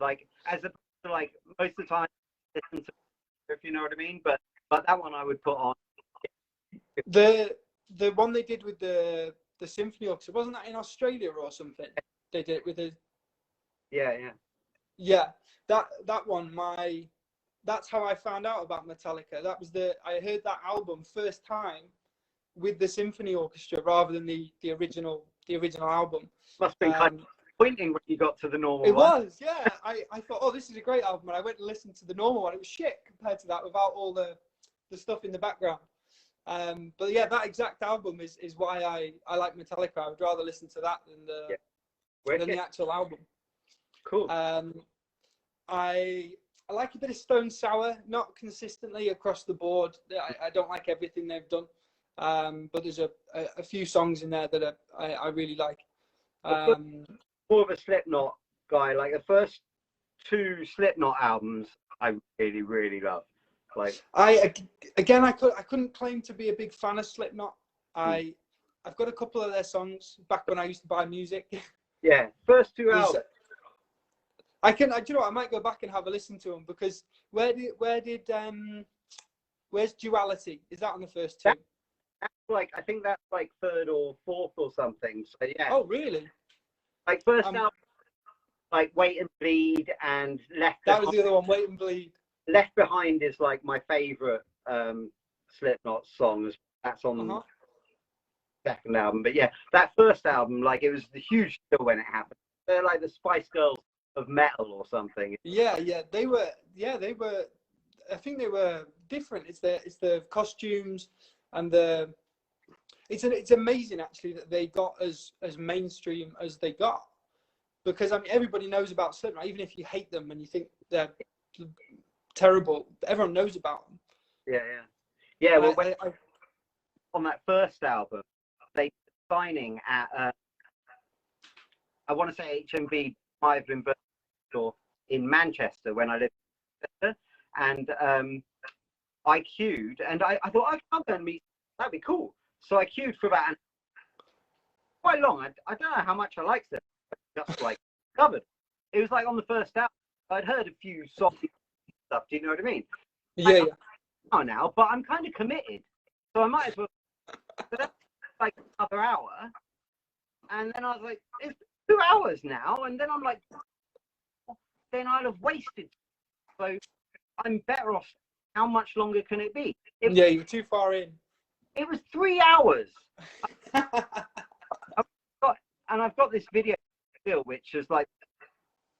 Speaker 1: like, as opposed to like most of the time, listen to, if you know what I mean. But that one I would put on.
Speaker 2: The one they did with the symphony orchestra, wasn't that in Australia or something? They did it with the. Yeah. That one. That's how I found out about Metallica. That was I heard that album first time with the symphony orchestra rather than the original album.
Speaker 1: Must have been kind of disappointing when you got to the normal one.
Speaker 2: It was, yeah. I thought, oh, this is a great album, and I went and listened to the normal one. It was shit compared to that without all the stuff in the background. But yeah, that exact album is why I like Metallica. I would rather listen to that than the actual album.
Speaker 1: Cool.
Speaker 2: I like a bit of Stone Sour, not consistently across the board. I don't like everything they've done, but there's a few songs in there that I really like.
Speaker 1: More of a Slipknot guy. Like the first two Slipknot albums, I really, really love. Like
Speaker 2: I couldn't claim to be a big fan of Slipknot. I've got a couple of their songs back when I used to buy music.
Speaker 1: Yeah, first two albums.
Speaker 2: Do you know what, I might go back and have a listen to them, because where's Duality? Is that on the first two?
Speaker 1: That's like, I think that's like third or fourth or something. So yeah.
Speaker 2: Oh really?
Speaker 1: Like first album, like Wait and Bleed and Left.
Speaker 2: That was the other one, Wait and Bleed.
Speaker 1: Left Behind is like my favorite Slipknot songs. That's on the second album. But yeah, that first album, like, it was the huge deal when it happened. They're like the Spice Girls of metal or something.
Speaker 2: Yeah, they were. I think they were different. It's the costumes and it's amazing actually that they got as mainstream as they got, because I mean everybody knows about Slipknot, even if you hate them and you think they're terrible. Everyone knows about them.
Speaker 1: Yeah. Well, on that first album, they were signing at I want to say HMV might have been in Manchester when I lived in Manchester, and I queued, and I thought I'll go and meet. That'd be cool. So I queued for about quite long. I don't know how much I liked it. Just like covered. It was like on the first album. I'd heard a few songs stuff. Do you know what I mean?
Speaker 2: Yeah.
Speaker 1: Oh, now, but I'm kind of committed, so I might as well. So that's like another hour, and then I was like, it's 2 hours now, and then I'm like, then I'd have wasted. So I'm better off. How much longer can it be?
Speaker 2: You're too far in.
Speaker 1: It was 3 hours. I've got this video still, which is like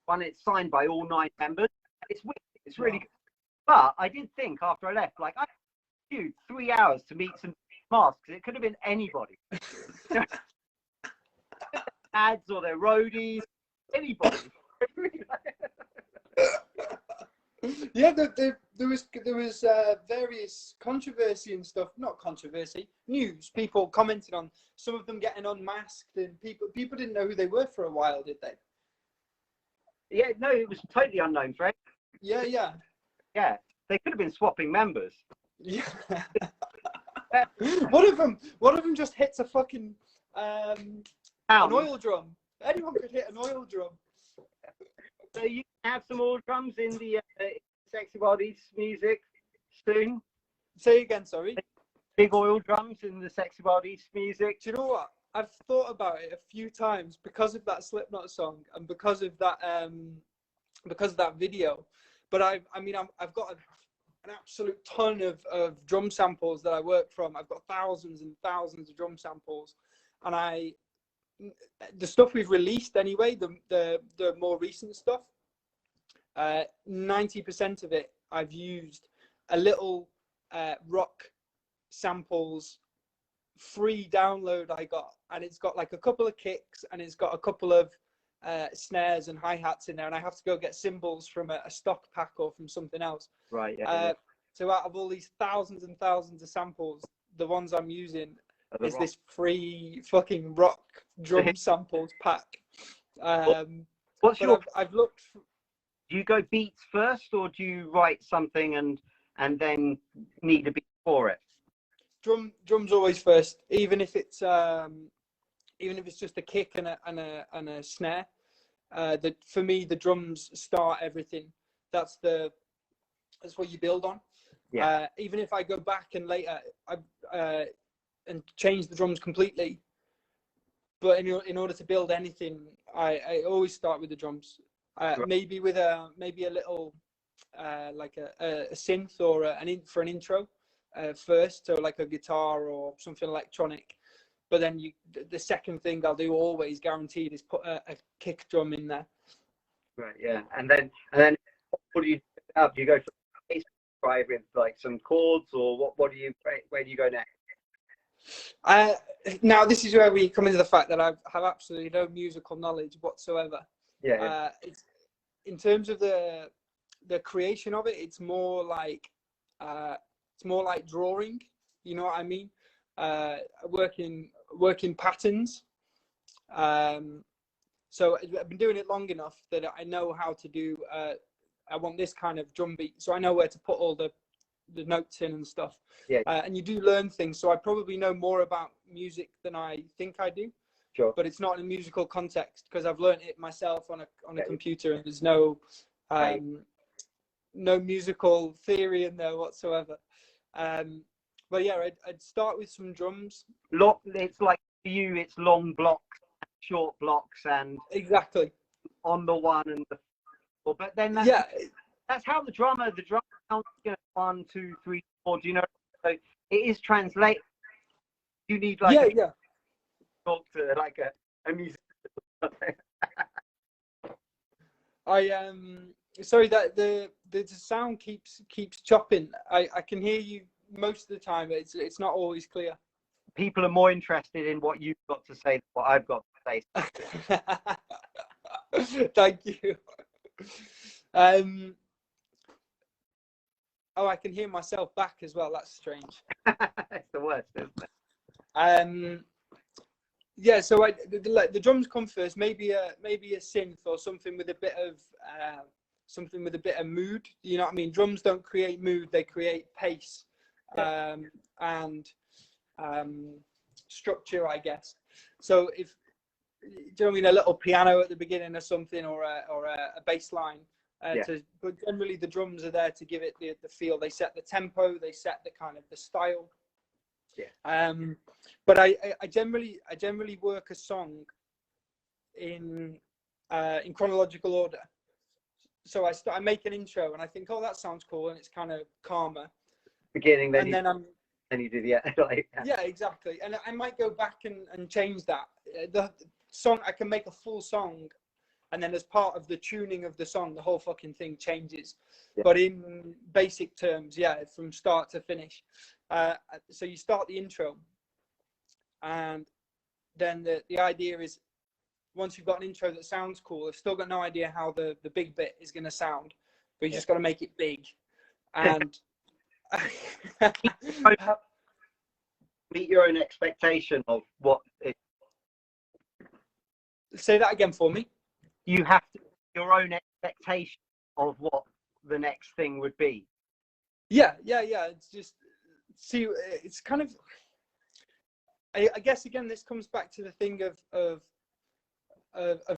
Speaker 1: one. It's signed by all 9 members. It's weird. It's really good. But I did think after I left, like, I queued 3 hours to meet some masks. It could have been anybody. Ads or their roadies, anybody.
Speaker 2: Yeah, there was various controversy and stuff. Not controversy, news. People commented on some of them getting unmasked, and people didn't know who they were for a while, did they?
Speaker 1: Yeah, no, it was totally unknown, Fred.
Speaker 2: Yeah.
Speaker 1: Yeah, they could have been swapping members.
Speaker 2: Yeah. One of them just hits a fucking an oil drum. Anyone could hit an oil drum.
Speaker 1: So you can have some more drums in the Sexy Bodies music soon.
Speaker 2: Say again, sorry.
Speaker 1: Big oil drums in the Sexy Bodies music.
Speaker 2: Do you know what? I've thought about it a few times because of that Slipknot song and because of that video. But I've got an absolute ton of drum samples that I work from. I've got thousands and thousands of drum samples, and the stuff we've released anyway, the more recent stuff, 90% of it I've used a little rock samples free download I got, and it's got like a couple of kicks and it's got a couple of snares and hi-hats in there, and I have to go get cymbals from a stock pack or from something else.
Speaker 1: Right. Yeah.
Speaker 2: So out of all these thousands and thousands of samples, the ones I'm using is this free fucking rock drum samples pack.
Speaker 1: What's your?
Speaker 2: I've looked.
Speaker 1: Do you go beats first, or do you write something and then need a beat for it?
Speaker 2: Drums always first, even if it's just a kick and a snare. For me, the drums start everything. That's what you build on.
Speaker 1: Yeah.
Speaker 2: Even if I go back and later and change the drums completely, but in order to build anything, I always start with the drums.
Speaker 1: Right.
Speaker 2: Maybe with a little like a synth or for an intro first, so like a guitar or something electronic. But then the second thing I'll do, always guaranteed, is put a kick drum in there.
Speaker 1: Right. Yeah. And then what do you do? Do you go for bass drive with like some chords, or where do you go next?
Speaker 2: Now this is where we come into the fact that I have absolutely no musical knowledge whatsoever.
Speaker 1: Yeah.
Speaker 2: It's in terms of the creation of it, it's more like drawing. You know what I mean? Working patterns. So I've been doing it long enough that I know how to do. I want this kind of drum beat, so I know where to put all the notes in and stuff.
Speaker 1: Yeah.
Speaker 2: And you do learn things, so I probably know more about music than I think I do.
Speaker 1: Sure.
Speaker 2: But it's not in a musical context because I've learned it myself on a computer, and there's no musical theory in there whatsoever. But yeah, I'd start with some drums.
Speaker 1: It's like for you, it's long blocks, short blocks, and
Speaker 2: Exactly
Speaker 1: on the one and the. But then that's how the drum sounds. 1, 2, 3, 4. Do you know? So it is translate. You need like talk to like a musician.
Speaker 2: Sorry that the sound keeps chopping. I can hear you most of the time, but it's not always clear.
Speaker 1: People are more interested in what you've got to say than what I've got to say.
Speaker 2: Thank you. I can hear myself back as well. That's strange.
Speaker 1: It's the worst, isn't it?
Speaker 2: Yeah. So the drums come first. Maybe a synth or something with a bit of mood. You know what I mean? Drums don't create mood; they create pace and structure, I guess. So do you know what I mean? A little piano at the beginning or something, or a bass line. But generally the drums are there to give it the feel. They set the tempo, they set the kind of the style. Yeah. But I generally work a song in chronological order. So I make an intro and I think, oh, that sounds cool, and it's kind of calmer.
Speaker 1: Beginning, then you do the
Speaker 2: yeah, exactly. And I might go back and change that. The song, I can make a full song, and then as part of the tuning of the song, the whole fucking thing changes. Yeah. But in basic terms, from start to finish. So you start the intro, and then the idea is, once you've got an intro that sounds cool, I've still got no idea how the big bit is going to sound, but you just got to make it big. And
Speaker 1: meet your own expectation of what it.
Speaker 2: Say that again for me.
Speaker 1: You have to meet your own expectation of what the next thing would be.
Speaker 2: Yeah. It's just it's kind of. I guess again, this comes back to the thing of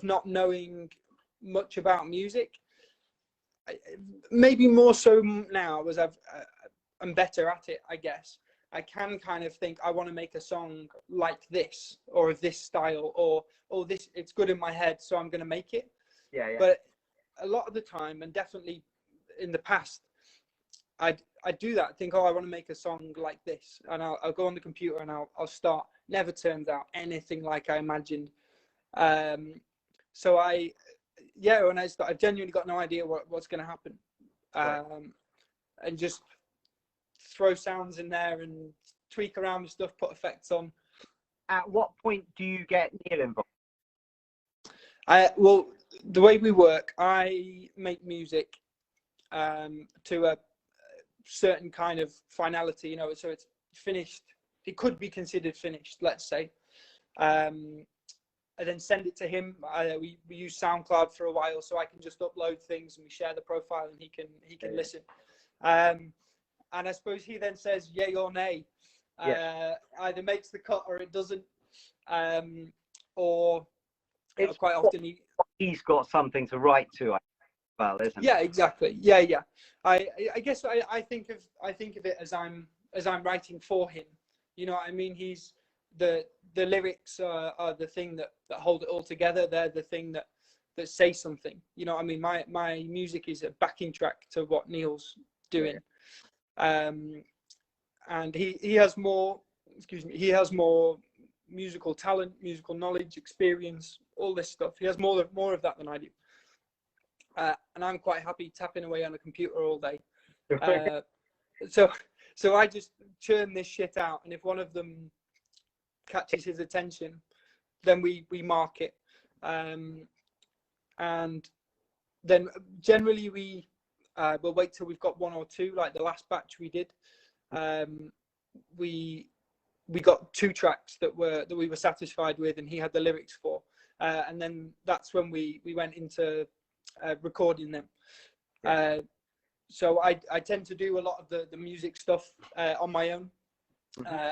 Speaker 2: not knowing much about music. Maybe more so now as I'm better at it, I guess. I can kind of think I want to make a song like this or of this style, or this, it's good in my head, so I'm going to make it.
Speaker 1: Yeah, yeah.
Speaker 2: But a lot of the time, and definitely in the past, I do that. Think, oh, I want to make a song like this, and I'll go on the computer and I'll start. Never turns out anything like I imagined. So when I start, I've genuinely got no idea what's going to happen, and just throw sounds in there and tweak around with stuff, put effects on.
Speaker 1: At what point do you get Neil involved?
Speaker 2: Well, the way we work, I make music to a certain kind of finality, you know, so it's finished. It could be considered finished, let's say. I then send it to him. We use SoundCloud for a while, so I can just upload things and we share the profile, and he can listen. And I suppose he then says yay or nay. Either makes the cut or it doesn't. Or
Speaker 1: It's
Speaker 2: quite often
Speaker 1: he's got something to write to, well, isn't it?
Speaker 2: Yeah, exactly. Yeah. I guess I think of it as I'm writing for him. You know what I mean? He's the lyrics are the thing that hold it all together. They're the thing that say something. You know what I mean? My music is a backing track to what Neil's doing. And he has more, he has more musical talent, musical knowledge, experience, all this stuff. He has more of that than I do. And I'm quite happy tapping away on a computer all day. So I just churn this shit out, and if one of them catches his attention, then we mark it. And then generally we'll wait till we've got one or two, like the last batch we did. We got 2 tracks that we were satisfied with, and he had the lyrics for. And then that's when we went into recording them. So I tend to do a lot of the music stuff on my own,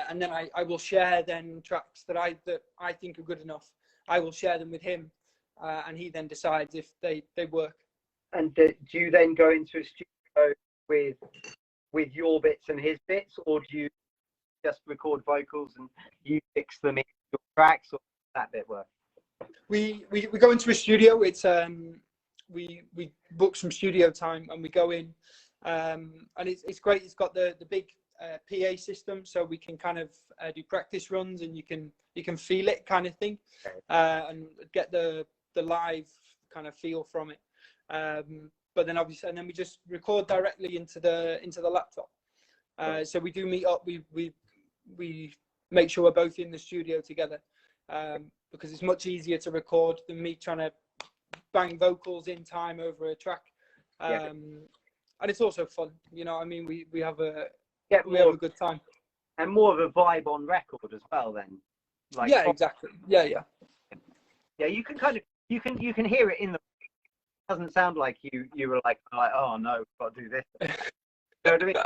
Speaker 2: and then I will share then tracks that I think are good enough. I will share them with him, and he then decides if they work. And
Speaker 1: do you then go into a studio with your bits and his bits, or do you just record vocals and you fix them in your tracks, or that bit work?
Speaker 2: We go into a studio. It's we book some studio time and we go in, and it's great. It's got the big PA system, so we can kind of do practice runs, and you can feel it, kind of thing, and get the live kind of feel from it. But then obviously, and then we just record directly into the laptop. So we do meet up. We make sure we're both in the studio together, because it's much easier to record than me trying to bang vocals in time over a track. And it's also fun, you know what I mean? We have a good time,
Speaker 1: and more of a vibe on record as well then. Like,
Speaker 2: yeah, exactly. Yeah,
Speaker 1: you can kind of you can hear it in the, it doesn't sound like you were like, oh no, we've got to do this. You know what I mean?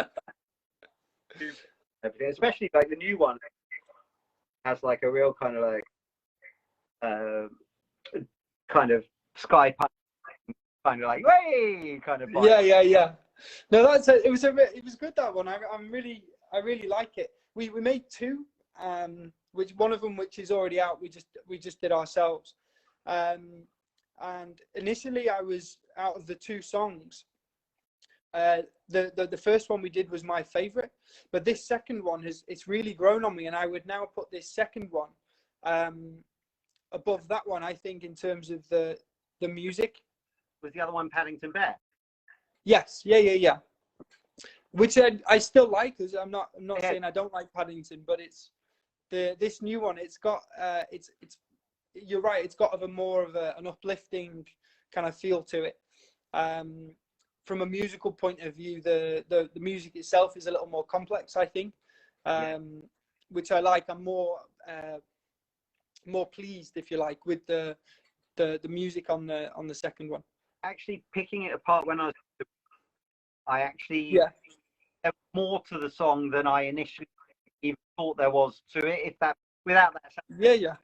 Speaker 1: Especially like the new one has like a real kind of like kind of sky punch, kind of like way kind of vibe.
Speaker 2: Yeah. No, it was good, that one. I really like it. We made 2, which one of them which is already out. We just did ourselves. And initially I was, out of the 2 songs, the first one we did was my favorite, but this second one it's really grown on me, and I would now put this second one above that one, I think, in terms of the music.
Speaker 1: Was the other one Paddington Bear?
Speaker 2: Yes, yeah. Which I still like, because I'm not saying I don't like Paddington, but it's this new one. It's got it's you're right. It's got more of an uplifting kind of feel to it. From a musical point of view, the music itself is a little more complex, I think, which I like. I'm more pleased, if you like, with the music on the second one.
Speaker 1: Actually, picking it apart when I actually
Speaker 2: there
Speaker 1: was more to the song than I initially even thought there was to it. If that, without that,
Speaker 2: yeah.
Speaker 1: You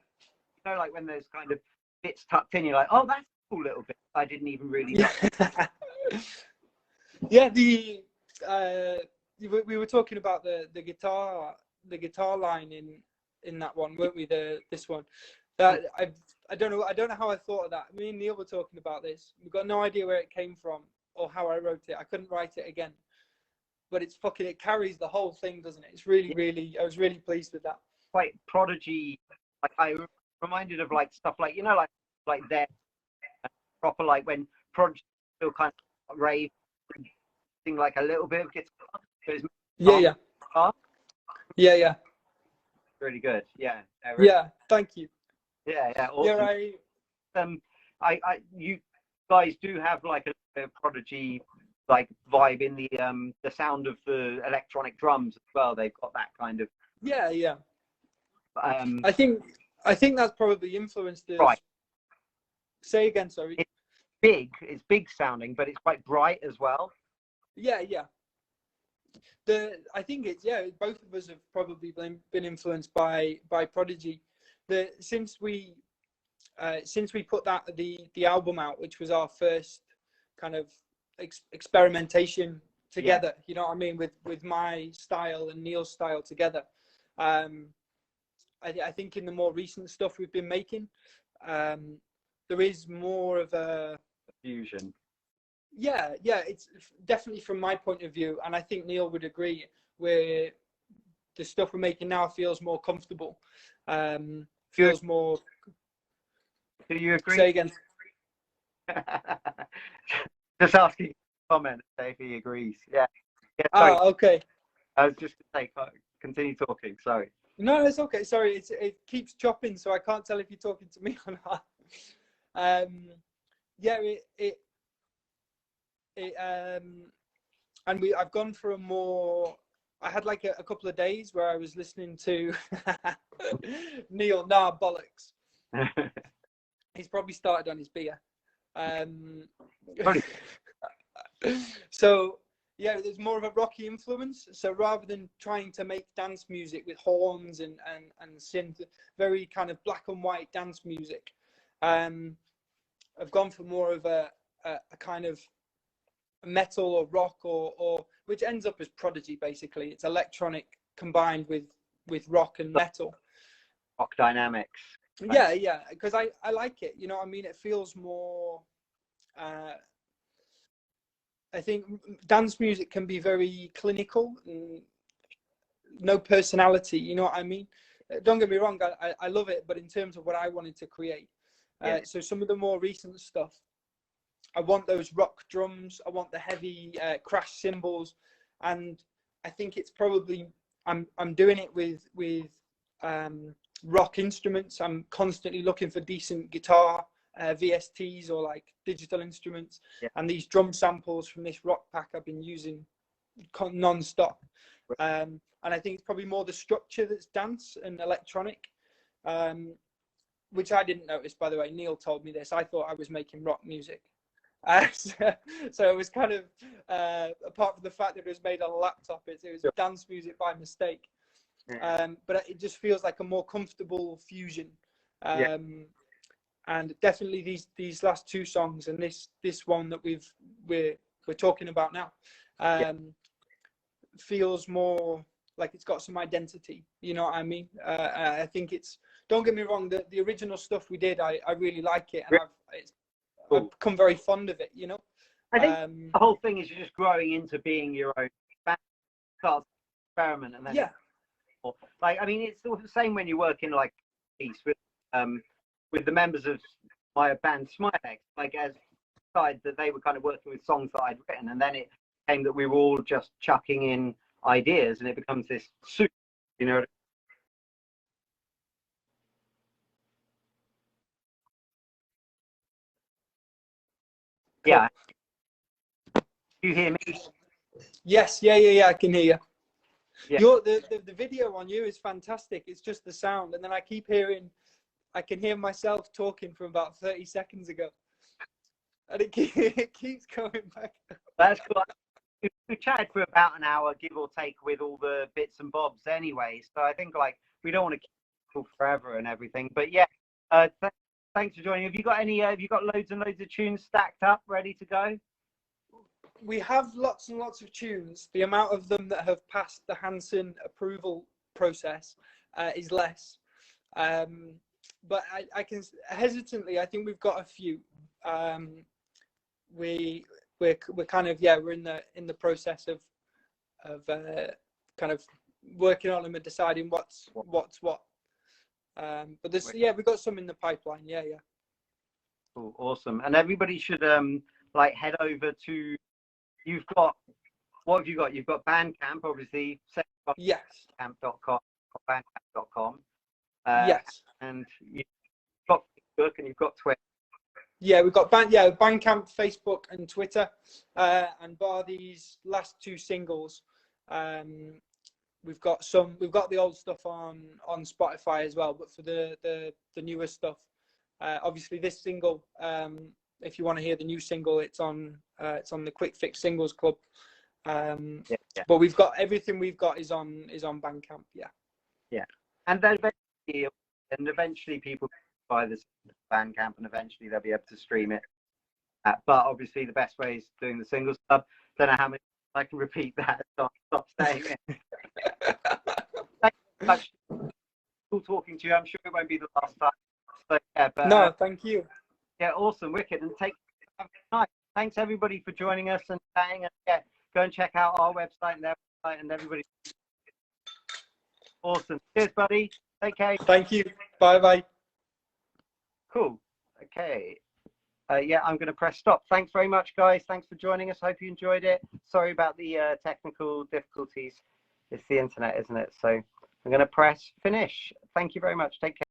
Speaker 1: know, like when there's kind of bits tucked in, you're like, oh, that's cool little bit I didn't even really
Speaker 2: Yeah. Yeah, we were talking about the guitar line in that one, weren't we? This one. I don't know how I thought of that. Me and Neil were talking about this. We've got no idea where it came from or how I wrote it. I couldn't write it again. But it carries the whole thing, doesn't it? It's really I was really pleased with that.
Speaker 1: quite Prodigy. Like I reminded of like stuff like, you know, like their proper, like when Prodigy still kind of rave, thing like a little bit of guitar. But it's
Speaker 2: Yeah.
Speaker 1: guitar.
Speaker 2: Yeah.
Speaker 1: Really good. Yeah. Really,
Speaker 2: Yeah. Thank you.
Speaker 1: yeah. Awesome.
Speaker 2: Yeah,
Speaker 1: You guys do have like a Prodigy like vibe in the sound of the electronic drums as well. They've got that kind of
Speaker 2: yeah.
Speaker 1: um
Speaker 2: I think that's probably influenced us.
Speaker 1: right.
Speaker 2: Say again, sorry.
Speaker 1: It's big sounding, but it's quite bright as well.
Speaker 2: Yeah. I think it's, both of us have probably been influenced by Prodigy. Since we put the album out, which was our first kind of experimentation together, you know what I mean, with my style and Neil's style together. I think in the more recent stuff we've been making, there is more of a
Speaker 1: Fusion.
Speaker 2: Yeah, it's definitely from my point of view, and I think Neil would agree, where the stuff we're making now feels more comfortable, feels more.
Speaker 1: Do you agree?
Speaker 2: Say again.
Speaker 1: Just asking comment if he agrees. Yeah. Sorry.
Speaker 2: Okay.
Speaker 1: I was just to say, continue talking. Sorry.
Speaker 2: No, it's okay. Sorry, it keeps chopping, so I can't tell if you're talking to me or not. Yeah, and I've gone for a more. I had like a couple of days where I was listening to Neil. Nah, bollocks. He's probably started on his beer. So yeah, there's more of a rocky influence. So rather than trying to make dance music with horns and synth, very kind of black and white dance music, I've gone for more of a kind of metal or rock or which ends up as Prodigy. Basically, it's electronic combined with rock and metal.
Speaker 1: Rock dynamics.
Speaker 2: Yeah, because I like it. You know what I mean? It feels more. I think dance music can be very clinical and no personality. You know what I mean? Don't get me wrong, I love it, but in terms of what I wanted to create, so some of the more recent stuff, I want those rock drums, I want the heavy crash cymbals, and I think it's probably I'm doing it with rock instruments. I'm constantly looking for decent guitar VSTs or like digital instruments, and these drum samples from this rock pack I've been using non-stop. And I think it's probably more the structure that's dance and electronic, which I didn't notice, by the way. Neil told me this. I thought I was making rock music. So it was kind of, apart from the fact that it was made on a laptop, it was dance music by mistake. But it just feels like a more comfortable fusion. And definitely these last two songs and this one that we're talking about now feels more like it's got some identity. You know what I mean? I think it's. Don't get me wrong. The original stuff we did, I really like it, and I've become very fond of it. You know.
Speaker 1: I think the whole thing is you're just growing into being your own band, start to experiment, and then like I mean, it's the same when you work in like piece with the members of my band Smilex, like as side that they were kind of working with songs that I'd written, and then it came that we were all just chucking in ideas, and it becomes this soup, you know. Cool. Yeah. Do you hear me?
Speaker 2: Yes. Yeah. I can hear you.
Speaker 1: Yeah.
Speaker 2: The video on you is fantastic. It's just the sound, and then I can hear myself talking from about 30 seconds ago, and it keeps going back.
Speaker 1: That's cool. We chatted for about an hour, give or take, with all the bits and bobs anyway. So I think like we don't want to keep people forever and everything. But yeah, thanks
Speaker 5: thanks for joining. Have you got any? Have you got loads and loads of tunes stacked up, ready to go?
Speaker 2: We have lots and lots of tunes. The amount of them that have passed the Hanson approval process is less. But I can hesitantly, I think we've got a few. We're kind of, yeah, we're in the process of kind of working on them and deciding what's what. But there's, yeah, we've got some in the pipeline. Yeah.
Speaker 5: Cool, awesome. And everybody should like head over to. You've got, what have you got? You've got Bandcamp, obviously.
Speaker 2: Yes.
Speaker 5: Bandcamp.com. Bandcamp.com.
Speaker 2: Yes.
Speaker 5: And you've got Facebook and you've got Twitter.
Speaker 2: Yeah, we've got Bandcamp, Facebook, and Twitter. And bar these last two singles, we've got the old stuff on Spotify as well. But for the newer stuff, obviously this single, if you want to hear the new single, it's on the Quickfix Singles Club. But we've got everything we've got is on Bandcamp. Yeah.
Speaker 5: And then eventually people buy this Bandcamp, and eventually they'll be able to stream it. But obviously the best way is doing the Singles Club. Don't know how many I can repeat that. Stop saying it. Thank you so much. Cool talking to you. I'm sure it won't be the last time. So, yeah, but,
Speaker 2: no, thank you.
Speaker 5: Yeah, awesome, wicked, and have a good night. Thanks everybody for joining us and staying. And yeah, go and check out our website and their website, and everybody. Awesome. Cheers, buddy. Take care.
Speaker 2: Thank you. Bye.
Speaker 5: Cool. Okay. Yeah, I'm going to press stop. Thanks very much, guys. Thanks for joining us. Hope you enjoyed it. Sorry about the technical difficulties. It's the internet, isn't it? So I'm going to press finish. Thank you very much. Take care.